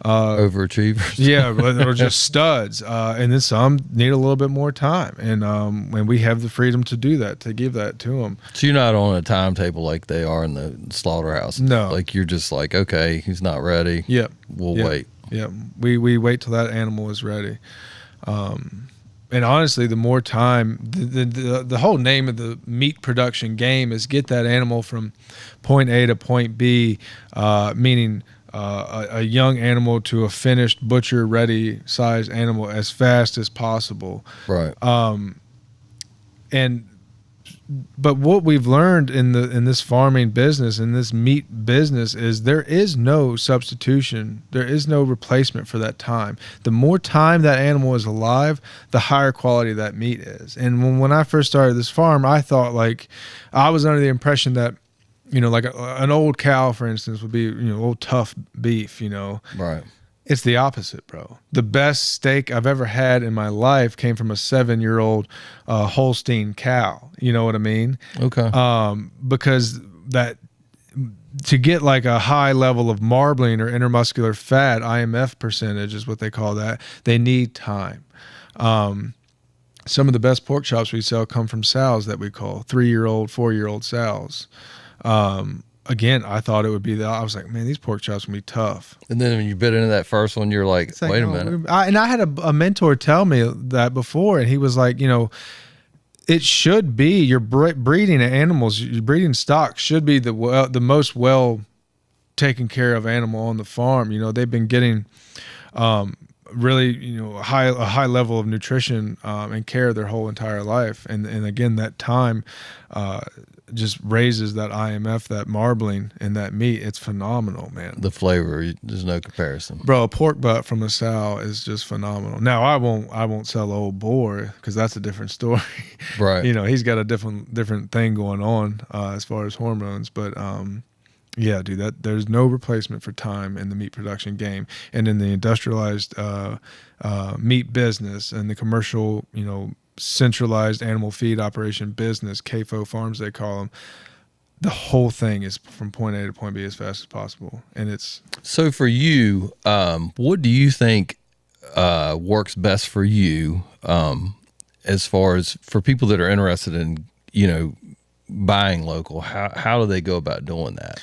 overachievers. Yeah, but or just studs, and then some need a little bit more time, and when we have the freedom to do that, to give that to them. So you're not on a timetable like they are in the slaughterhouse. No, like you're just like, okay, he's not ready. Yep, we'll wait. Yeah, we wait till that animal is ready. And honestly, the more time, the whole name of the meat production game is get that animal from point A to point B, meaning a young animal to a finished butcher ready size animal as fast as possible. Right. But what we've learned in this farming business, in this meat business, is there is no substitution. There is no replacement for that time. The more time that animal is alive, the higher quality that meat is. And when I first started this farm, I thought I was under the impression that, like an old cow, for instance, would be, old tough beef, Right. It's the opposite, bro. The best steak I've ever had in my life came from a 7-year-old Holstein cow. You know what I mean? Okay. Because to get like a high level of marbling or intermuscular fat, IMF percentage is what they call that, they need time. Some of the best pork chops we sell come from sows that we call 3-year-old, 4-year-old sows. Again, I thought it would be I was like, man, these pork chops will be tough. And then when you bit into that first one, you're like, wait a minute. I had a mentor tell me that before, and he was like, it should be your breeding animals, your breeding stock should be the most well taken care of animal on the farm. They've been getting really a high level of nutrition and care their whole entire life, and again, that time just raises that IMF, that marbling in that meat. It's phenomenal, man. The flavor, there's no comparison, bro. A pork butt from a sow is just phenomenal. Now I won't sell old boar because that's a different story. Right. He's got a different thing going on as far as hormones, but yeah, dude, there's no replacement for time in the meat production game, and in the industrialized meat business and the commercial, centralized animal feed operation business, CAFO farms they call them. The whole thing is from point A to point B as fast as possible, and it's so for you. What do you think works best for you as far as for people that are interested in buying local? How do they go about doing that?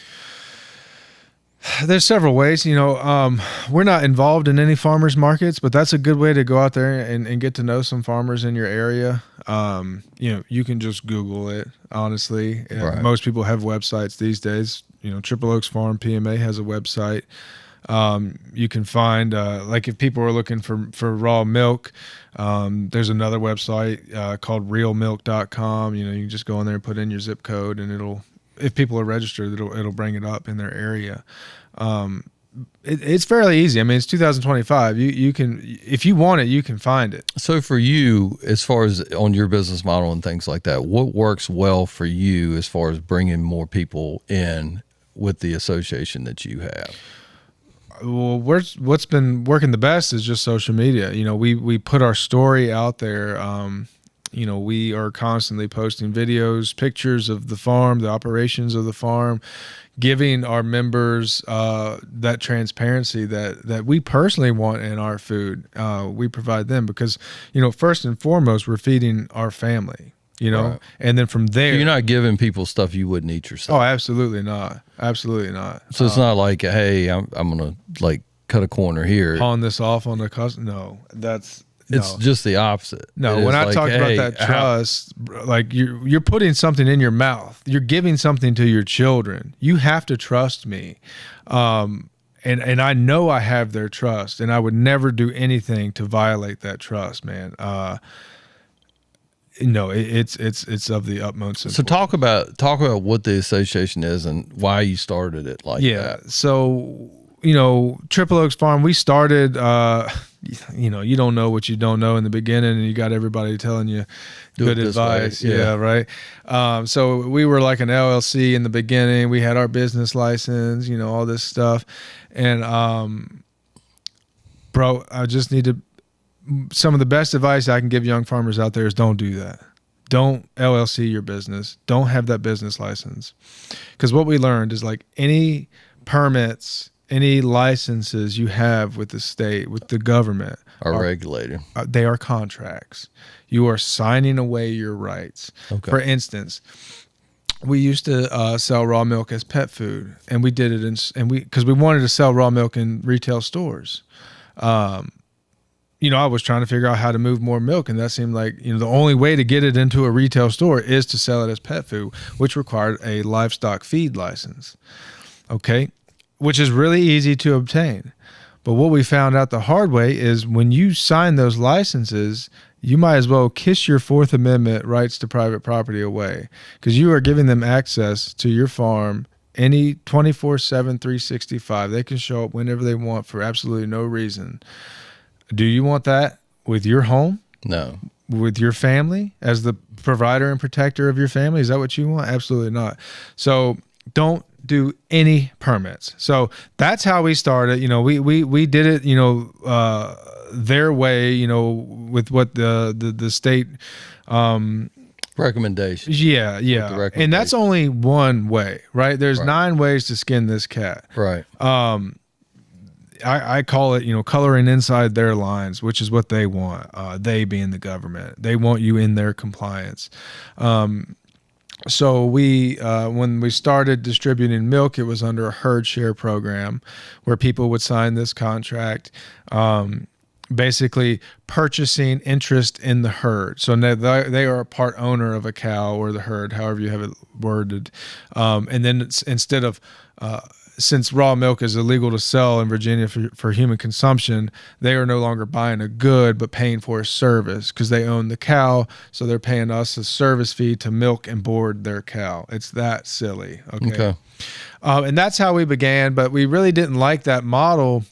There's several ways. We're not involved in any farmers markets, but that's a good way to go out there and get to know some farmers in your area. You can just Google it, honestly. Right. Most people have websites these days. Triple Oaks Farm PMA has a website. You can find, if people are looking for raw milk, there's another website called realmilk.com. You can just go in there and put in your zip code, and if people are registered, it'll bring it up in their area. It's fairly easy. I mean, it's 2025. You can, if you want it, you can find it. So for you, as far as on your business model and things like that, what works well for you as far as bringing more people in with the association that you have? Well, what's been working the best is just social media. We put our story out there. We are constantly posting videos, pictures of the farm, the operations of the farm, giving our members that transparency that we personally want in our food. We provide them because, first and foremost, we're feeding our family, Right. And then from there. So you're not giving people stuff you wouldn't eat yourself. Oh, absolutely not. Absolutely not. So it's not like, hey, I'm going to cut a corner here. Pawn this off on the customer. No, It's just the opposite. No, when I talk about that trust, you're putting something in your mouth. You're giving something to your children. You have to trust me. and I know I have their trust, and I would never do anything to violate that trust, man. It's of the utmost importance. So talk about what the association is and why you started it like that. So, Triple Oaks Farm, we started, you don't know what you don't know in the beginning, and you got everybody telling you good advice. Yeah, right. So we were like an LLC in the beginning. We had our business license, all this stuff. And, bro, I just need to, some of the best advice I can give young farmers out there is don't do that. Don't LLC your business. Don't have that business license. Because what we learned is like any permits, any licenses you have with the state, with the government are regulated. They are contracts. You are signing away your rights. Okay. For instance, we used to sell raw milk as pet food, and we did it because we wanted to sell raw milk in retail stores. I was trying to figure out how to move more milk, and that seemed like, the only way to get it into a retail store is to sell it as pet food, which required a livestock feed license. Okay. Which is really easy to obtain. But what we found out the hard way is when you sign those licenses, you might as well kiss your Fourth Amendment rights to private property away, because you are giving them access to your farm any 24/7, 365. They can show up whenever they want for absolutely no reason. Do you want that with your home? No. With your family as the provider and protector of your family? Is that what you want? Absolutely not. So don't do any permits. So that's how we started. We did it, their way, with what the state recommendations. Yeah. And that's only one way, right? There's 9 ways to skin this cat. Right. I call it, coloring inside their lines, which is what they want. They being the government, they want you in their compliance. So we, when we started distributing milk, it was under a herd share program where people would sign this contract, basically purchasing interest in the herd. So they are a part owner of a cow or the herd, however you have it worded. And then instead of, since raw milk is illegal to sell in Virginia for human consumption, they are no longer buying a good, but paying for a service because they own the cow. So they're paying us a service fee to milk and board their cow. It's that silly. Okay. And that's how we began, but we really didn't like that model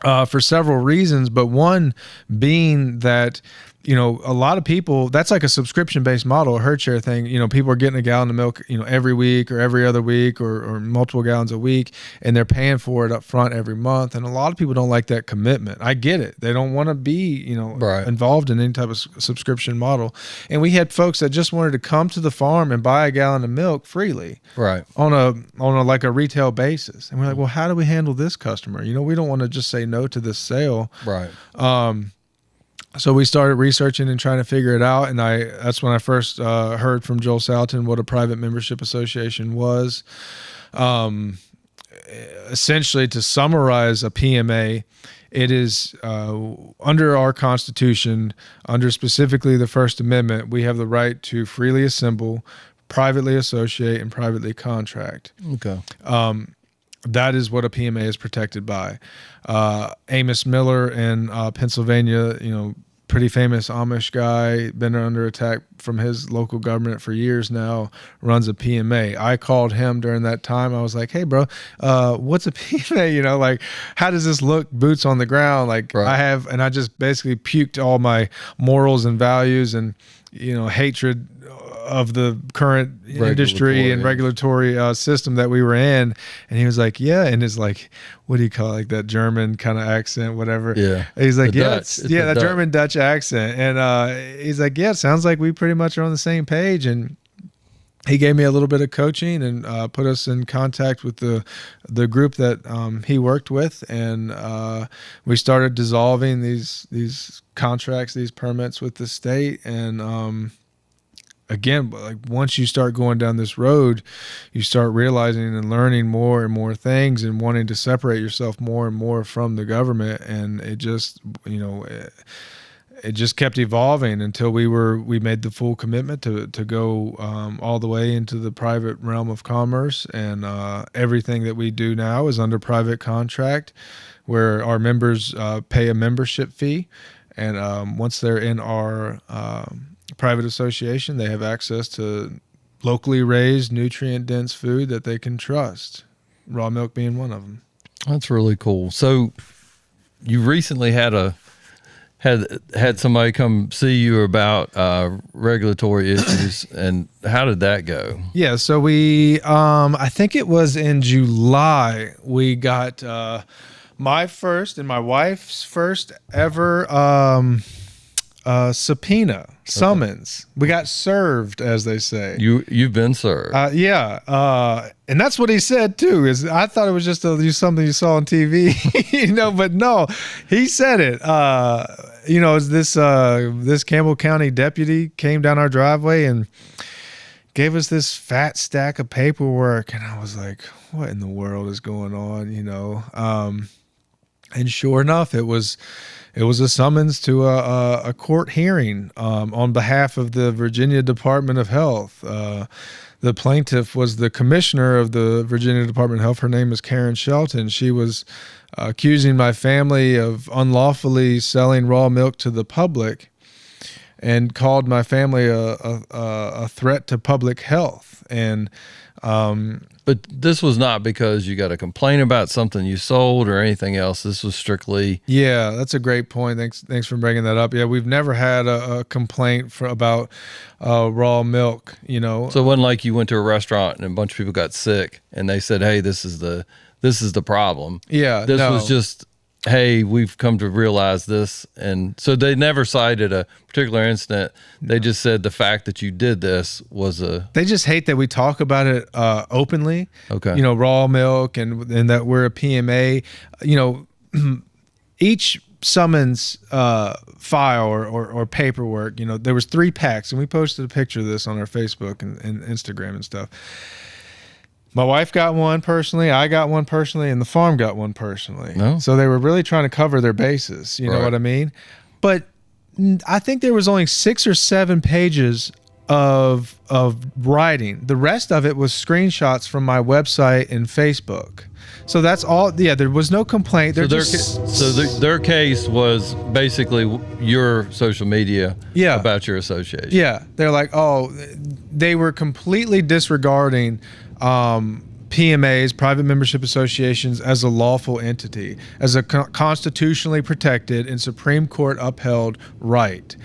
for several reasons. But one being that, a lot of people, that's like a subscription-based model, a herd share thing. People are getting a gallon of milk, every week or every other week or multiple gallons a week, and they're paying for it up front every month. And a lot of people don't like that commitment. I get it. They don't want to be, involved in any type of subscription model. And we had folks that just wanted to come to the farm and buy a gallon of milk freely, right, on a like a retail basis. And we're like, well, how do we handle this customer? We don't want to just say no to this sale, right. So we started researching and trying to figure it out, and that's when I first heard from Joel Salton what a private membership association was. Essentially, to summarize a PMA, it is under our Constitution, under specifically the First Amendment, we have the right to freely assemble, privately associate, and privately contract. Okay. That is what a PMA is protected by. Amos Miller in Pennsylvania, pretty famous Amish guy, been under attack from his local government for years now, runs a PMA. I called him during that time. I was like, hey, bro, what's a PMA? How does this look, boots on the ground? Right. I just basically puked all my morals and values and, hatred of the current industry and regulatory system that we were in. And he was like, yeah. And it's like, what do you call it? Like that German kind of accent, whatever. Yeah. And he's like, that Dutch. German Dutch accent. And he's like, yeah, it sounds like we pretty much are on the same page. And he gave me a little bit of coaching and put us in contact with the group that he worked with. And we started dissolving these contracts, these permits with the state. And, again, like once you start going down this road, you start realizing and learning more and more things and wanting to separate yourself more and more from the government. And it just, it just kept evolving until we made the full commitment to go all the way into the private realm of commerce, and everything that we do now is under private contract, where our members pay a membership fee, and once they're in our private association, they have access to locally raised, nutrient-dense food that they can trust, raw milk being one of them. That's really cool. So you recently had somebody come see you about regulatory issues, and how did that go? Yeah, so we, I think it was in July, we got my first and my wife's first ever subpoena, summons. We got served, as they say. You've been served. And that's what he said too. Is I thought it was just something you saw on TV, but no, he said it. This Campbell County deputy came down our driveway and gave us this fat stack of paperwork, and I was like, "What in the world is going on?" And sure enough, it was a summons to a court hearing on behalf of the Virginia Department of Health. The plaintiff was the commissioner of the Virginia Department of Health. Her name is Karen Shelton. She was accusing my family of unlawfully selling raw milk to the public, and called my family a threat to public health. And but this was not because you got a complaint about something you sold or anything else. This was strictly. Yeah, that's a great point. Thanks for bringing that up. Yeah, we've never had a complaint about raw milk. So it wasn't like you went to a restaurant and a bunch of people got sick and they said, "Hey, this is the problem." Yeah, this was just, "Hey, we've come to realize this." And so they never cited a particular incident. They just said the fact that you did this was They just hate that we talk about it openly. Okay. Raw milk and that we're a PMA. Each summons file or paperwork, there was 3 packs, and we posted a picture of this on our Facebook and Instagram and stuff. My wife got one personally, I got one personally, and the farm got one personally. No. So they were really trying to cover their bases. You know what I mean? But I think there was only 6 or 7 pages of writing. The rest of it was screenshots from my website and Facebook. So that's all. Yeah, there was no complaint. Their case was basically your social media about your association. Yeah, they're like, they were completely disregarding PMAs, private membership associations, as a lawful entity, as a constitutionally protected and Supreme Court upheld right.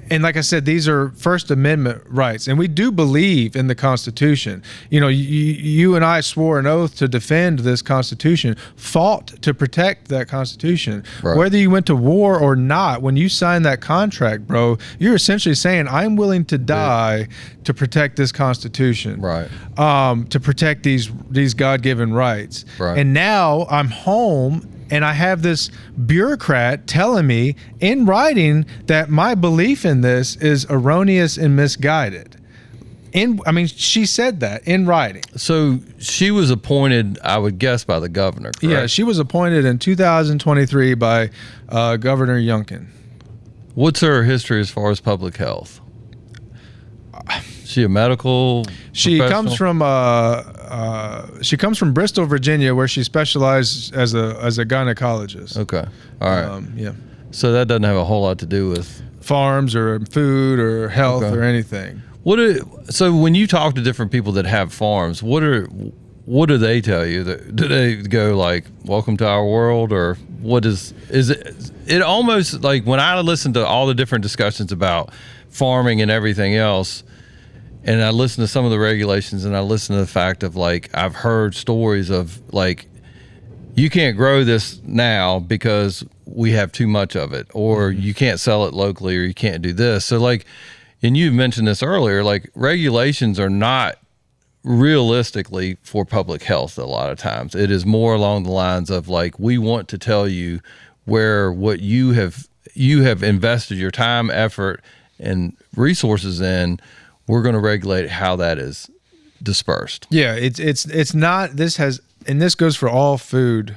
And like I said, these are First Amendment rights, and we do believe in the Constitution. You and I swore an oath to defend this Constitution, fought to protect that Constitution. Right. Whether you went to war or not, when you signed that contract, bro, you're essentially saying, "I'm willing to die to protect this Constitution." Right. To protect these God-given rights. Right. And now I'm home, and I have this bureaucrat telling me in writing that my belief in this is erroneous and misguided. She said that in writing. So she was appointed, I would guess, by the governor, correct? Yeah, she was appointed in 2023 by Governor Youngkin. What's her history as far as public health? She a medical She comes from Bristol, Virginia, where she specialized as a gynecologist. Okay. All right. Yeah. So that doesn't have a whole lot to do with farms or food or health or anything. So when you talk to different people that have farms, what do they tell you? Do they go like, "Welcome to our world," or what is it? It almost like when I listen to all the different discussions about farming and everything else, and I listen to some of the regulations, and I listen to the fact of like, I've heard stories of like, you can't grow this now because we have too much of it, or you can't sell it locally, or you can't do this. So like, and you mentioned this earlier, like regulations are not realistically for public health. A lot of times it is more along the lines of like, we want to tell you where what you have invested your time, effort, and resources in, we're going to regulate how that is dispersed. Yeah, it's not. This goes for all food.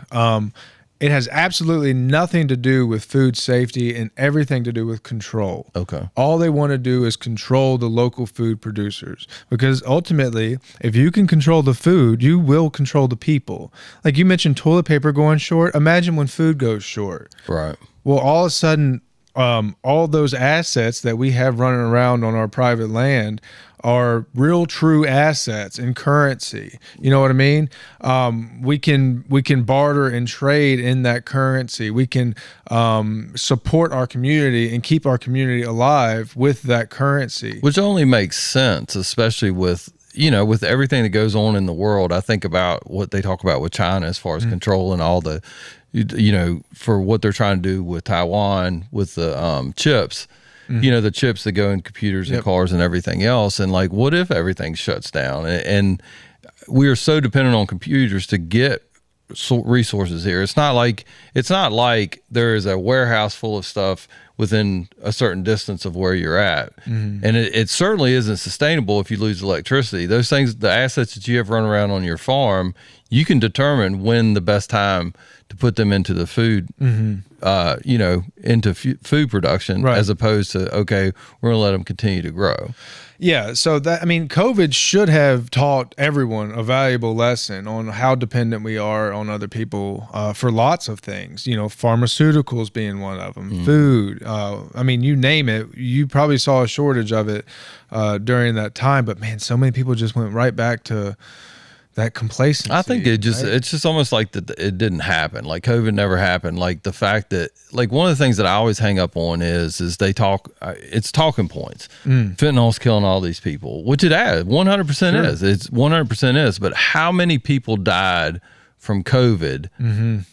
It has absolutely nothing to do with food safety and everything to do with control. Okay. All they want to do is control the local food producers, because ultimately, if you can control the food, you will control the people. Like you mentioned toilet paper going short. Imagine when food goes short. Right. Well, all of a sudden, all those assets that we have running around on our private land are real true assets in currency. You know what I mean? We can barter and trade in that currency. We can support our community and keep our community alive with that currency. Which only makes sense, especially with, you know, with everything that goes on in the world. I think about what they talk about with China as far as control and all the, you know, for what they're trying to do with Taiwan with the chips. You know, the chips that go in computers and cars and everything else. And like, what if everything shuts down? And we are so dependent on computers to get resources here. It's not like there is a warehouse full of stuff within a certain distance of where you're at. And it certainly isn't sustainable if you lose electricity. Those things, the assets that you have run around on your farm, you can determine when the best time to put them into the food, you know, into food production, as opposed to, okay, we're going to let them continue to grow. Yeah. So that, I mean, COVID should have taught everyone a valuable lesson on how dependent we are on other people for lots of things, you know, pharmaceuticals being one of them, food. I mean, you name it, you probably saw a shortage of it during that time, but man, so many people just went right back to that complacency. I think it's just almost like that it didn't happen. Like COVID never happened. Like the fact that, like, one of the things that I always hang up on is they talk, it's talking points. Fentanyl's killing all these people, which it has, 100% is. It's 100% is. But how many people died from COVID?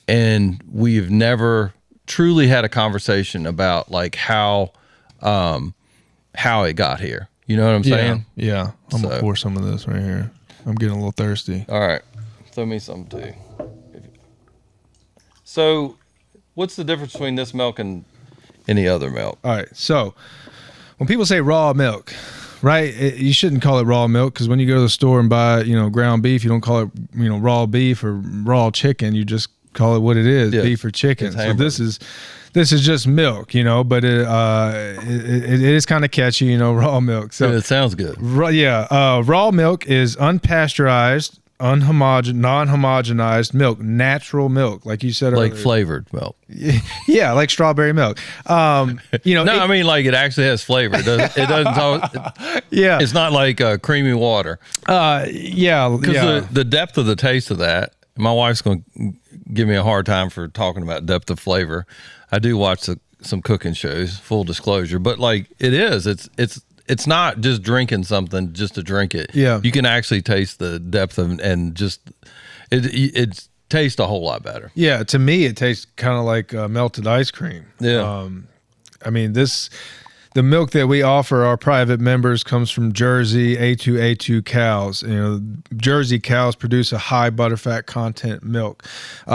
And we've never truly had a conversation about like how it got here. You know what I'm saying? Yeah. I'm gonna pour some of this right here. I'm getting a little thirsty. All right. Throw me some too. So what's the difference between this milk and any other milk? All right. So when people say raw milk, right, you shouldn't call it raw milk, because when you go to the store and buy, you know, ground beef, you don't call it, you know, raw beef or raw chicken. You just call it what it is, beef or chicken. So this is just milk, you know, but it is kind of catchy, you know, raw milk. So it sounds good. Raw milk is unpasteurized, non-homogenized milk, natural milk, like you said earlier. Like flavored milk. Yeah, like strawberry milk. You know, no, I mean, like, it actually has flavor. It doesn't talk. Yeah, it's not like creamy water. Because the depth of the taste of that. My wife's going to give me a hard time for talking about depth of flavor. I do watch some cooking shows, full disclosure, but like it's not just drinking something just to drink it. Yeah, you can actually taste the depth of, and just it tastes a whole lot better. Yeah, to me it tastes kind of like melted ice cream. Yeah, I mean, the milk that we offer our private members comes from Jersey A2 cows. You know, Jersey cows produce a high butterfat content milk.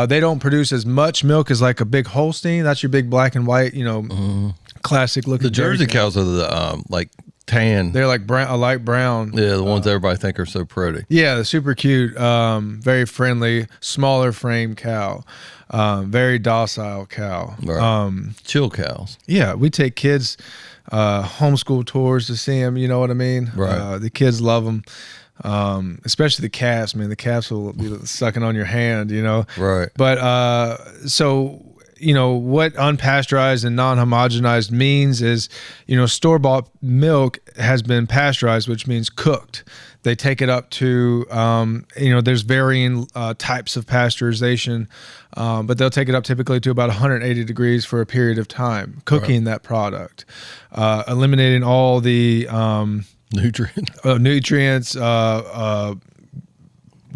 They don't produce as much milk as like a big Holstein. That's your big black and white, you know, classic looking. The Jersey cows are the like tan. They're like brown, a light brown. Yeah, the ones everybody think are so pretty. Yeah, they're super cute, very friendly, smaller frame cow. Very docile cow. Right. Chill cows. Yeah, we take kids homeschool tours to see them, you know what I mean? Right. The kids love them, especially the calves. Man, the calves will be sucking on your hand, you know? Right. But so, you know, what unpasteurized and non-homogenized means is, you know, store-bought milk has been pasteurized, which means cooked. They take it up to, you know, there's varying types of pasteurization, but they'll take it up typically to about 180 degrees for a period of time, cooking that product, eliminating all the nutrients,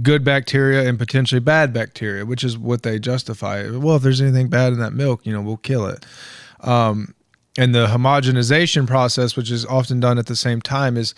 good bacteria and potentially bad bacteria, which is what they justify. Well, if there's anything bad in that milk, you know, we'll kill it. And the homogenization process, which is often done at the same time, is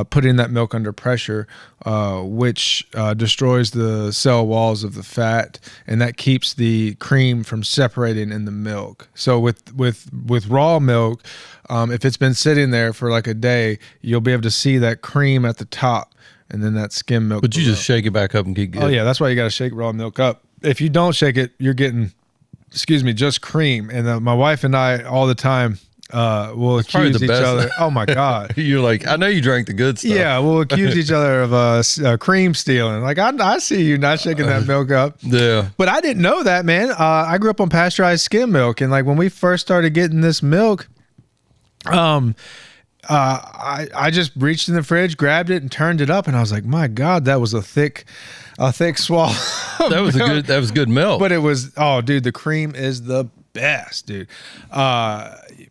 putting that milk under pressure, which destroys the cell walls of the fat, and that keeps the cream from separating in the milk. So with raw milk, if it's been sitting there for like a day, you'll be able to see that cream at the top, and then that skim milk. But you just shake it back up and keep good. Oh yeah, that's why you got to shake raw milk up. If you don't shake it, you're getting just cream. And my wife and I all the time will accuse each other. Oh my God. You're like, I know you drank the good stuff. Yeah, we'll accuse each other of cream stealing. Like, I see you not shaking that milk up. Yeah. But I didn't know that, man. I grew up on pasteurized skim milk. And like when we first started getting this milk, I just reached in the fridge, grabbed it and turned it up. And I was like, my God, that was a thick swallow. That was good milk. But it was, oh dude, the cream is the best, dude.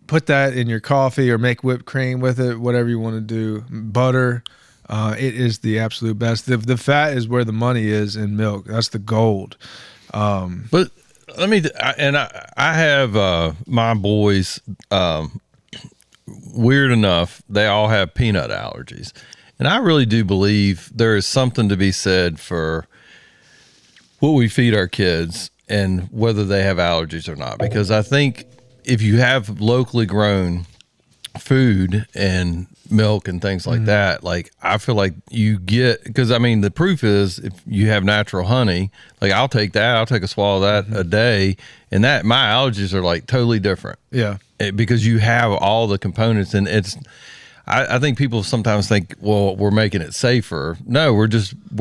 Put that in your coffee or make whipped cream with it, whatever you want to do. Butter, it is the absolute best. The fat is where the money is in milk. That's the gold. But I have my boys. Weird enough, they all have peanut allergies, and I really do believe there is something to be said for what we feed our kids and whether they have allergies or not. Because I think if you have locally grown food and milk and things like that, like I feel like you get, because I mean the proof is if you have natural honey, like I'll take a swallow of that a day, and that my allergies are like totally different. Yeah. Because you have all the components, and I think people sometimes think, well, we're making it safer. No, we're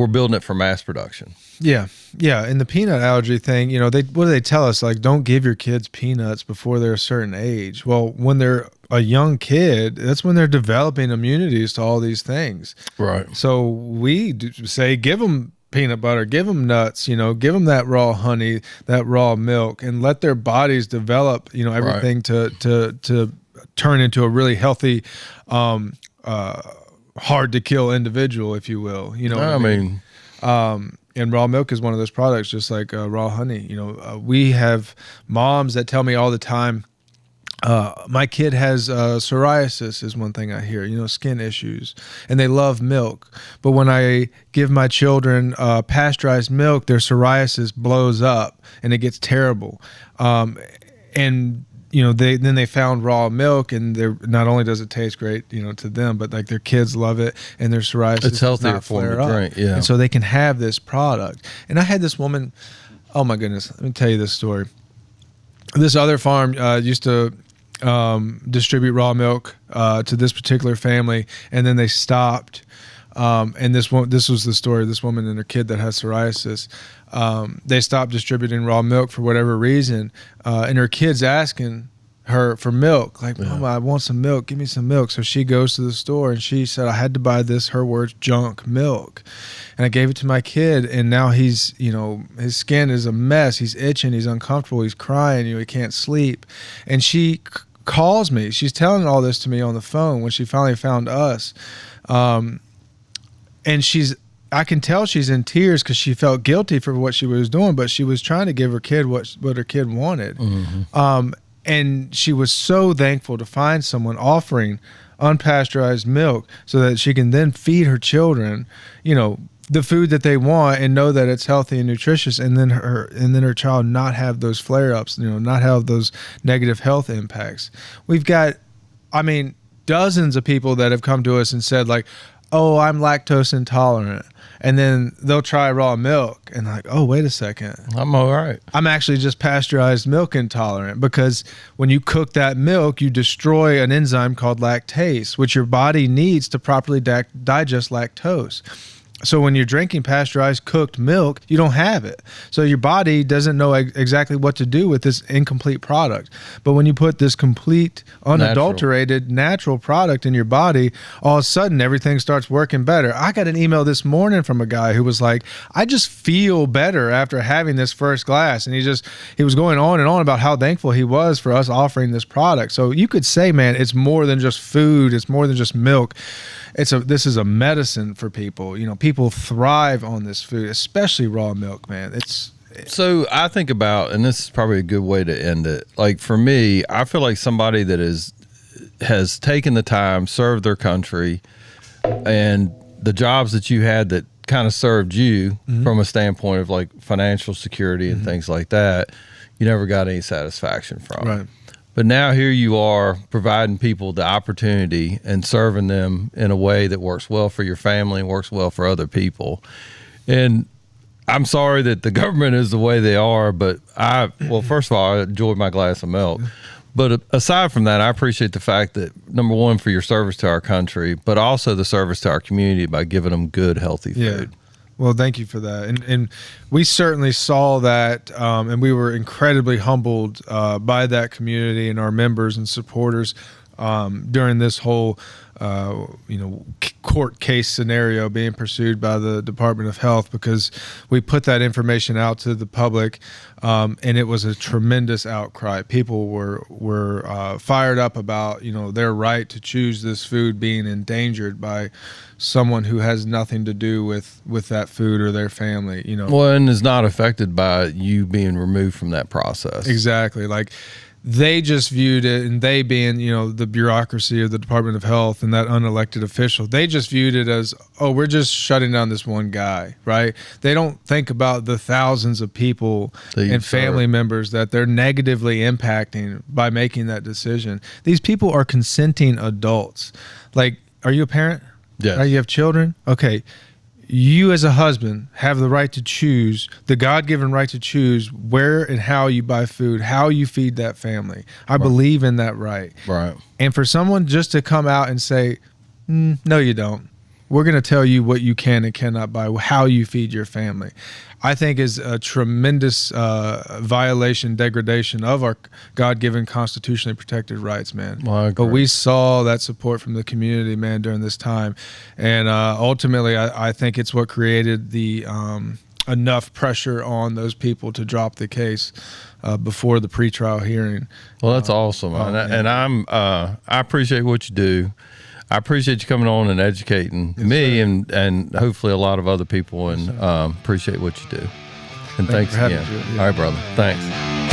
building it for mass production. Yeah. Yeah. And the peanut allergy thing, what do they tell us? Like, don't give your kids peanuts before they're a certain age. Well, when they're a young kid, that's when they're developing immunities to all these things. Right. So we say, give them peanut butter, give them nuts, give them that raw honey, that raw milk, and let their bodies develop, everything to turn into a really healthy, hard to kill individual, if you will. I mean? And raw milk is one of those products, just like raw honey. We have moms that tell me all the time, my kid has psoriasis is one thing I hear, skin issues, and they love milk. But when I give my children pasteurized milk, their psoriasis blows up and it gets terrible. And they found raw milk, and not only does it taste great, to them, but like their kids love it, and their psoriasis it's healthier does not for flare them to drink. Yeah. And so they can have this product. And I had this woman, oh my goodness, let me tell you this story. This other farm used to distribute raw milk to this particular family, and then they stopped. And this was the story of this woman and her kid that has psoriasis. They stopped distributing raw milk for whatever reason, and her kid's asking her for milk, like, Mama, I want some milk, give me some milk. So she goes to the store, and she said, I had to buy this, her words, junk milk. And I gave it to my kid, and now he's, his skin is a mess. He's itching, he's uncomfortable, he's crying, he can't sleep. And she calls me. She's telling all this to me on the phone when she finally found us. And I can tell she's in tears because she felt guilty for what she was doing, but she was trying to give her kid what her kid wanted. Mm-hmm. And she was so thankful to find someone offering unpasteurized milk so that she can then feed her children, the food that they want, and know that it's healthy and nutritious, and then her child not have those flare-ups, not have those negative health impacts. We've got, dozens of people that have come to us and said, like, oh, I'm lactose intolerant. And then they'll try raw milk and like, oh, wait a second. I'm all right. I'm actually just pasteurized milk intolerant, because when you cook that milk, you destroy an enzyme called lactase, which your body needs to properly digest lactose. So when you're drinking pasteurized cooked milk, you don't have it. So your body doesn't know exactly what to do with this incomplete product. But when you put this complete, unadulterated, natural product in your body, all of a sudden everything starts working better. I got an email this morning from a guy who was like, I just feel better after having this first glass. And he was going on and on about how thankful he was for us offering this product. So you could say, man, it's more than just food. It's more than just milk. This is a medicine for people. People thrive on this food, especially raw milk, man. So I think about, and this is probably a good way to end it. Like for me, I feel like somebody that has taken the time, served their country, and the jobs that you had that kind of served you from a standpoint of like financial security and things like that, you never got any satisfaction from. Right. But now here you are providing people the opportunity and serving them in a way that works well for your family and works well for other people. And I'm sorry that the government is the way they are, but well, first of all, I enjoyed my glass of milk. But aside from that, I appreciate the fact that, number one, for your service to our country, but also the service to our community by giving them good, healthy food. Yeah. Well, thank you for that. And we certainly saw that, and we were incredibly humbled by that community and our members and supporters during this whole court case scenario being pursued by the Department of Health, because we put that information out to the public, and it was a tremendous outcry. People were fired up about their right to choose this food being endangered by someone who has nothing to do with that food or their family. Well, and is not affected by you being removed from that process. Exactly. Like, they just viewed it, and they being, the bureaucracy of the Department of Health and that unelected official, they just viewed it as, oh, we're just shutting down this one guy, right? They don't think about the thousands of people and family members that they're negatively impacting by making that decision. These people are consenting adults. Like, are you a parent? Yes. Right? You have children? Okay. You as a husband have the right to choose, the God-given right to choose where and how you buy food, how you feed that family. I believe in that right. Right. And for someone just to come out and say, no, you don't. We're going to tell you what you can and cannot buy, how you feed your family, I think is a tremendous violation, degradation of our God-given constitutionally protected rights, man. Well, I agree. But we saw that support from the community, man, during this time. And ultimately, I think it's what created the enough pressure on those people to drop the case before the pretrial hearing. Well, that's awesome. And I appreciate what you do. I appreciate you coming on and educating me and hopefully a lot of other people, and appreciate what you do. And thanks again. All right, brother. Thanks.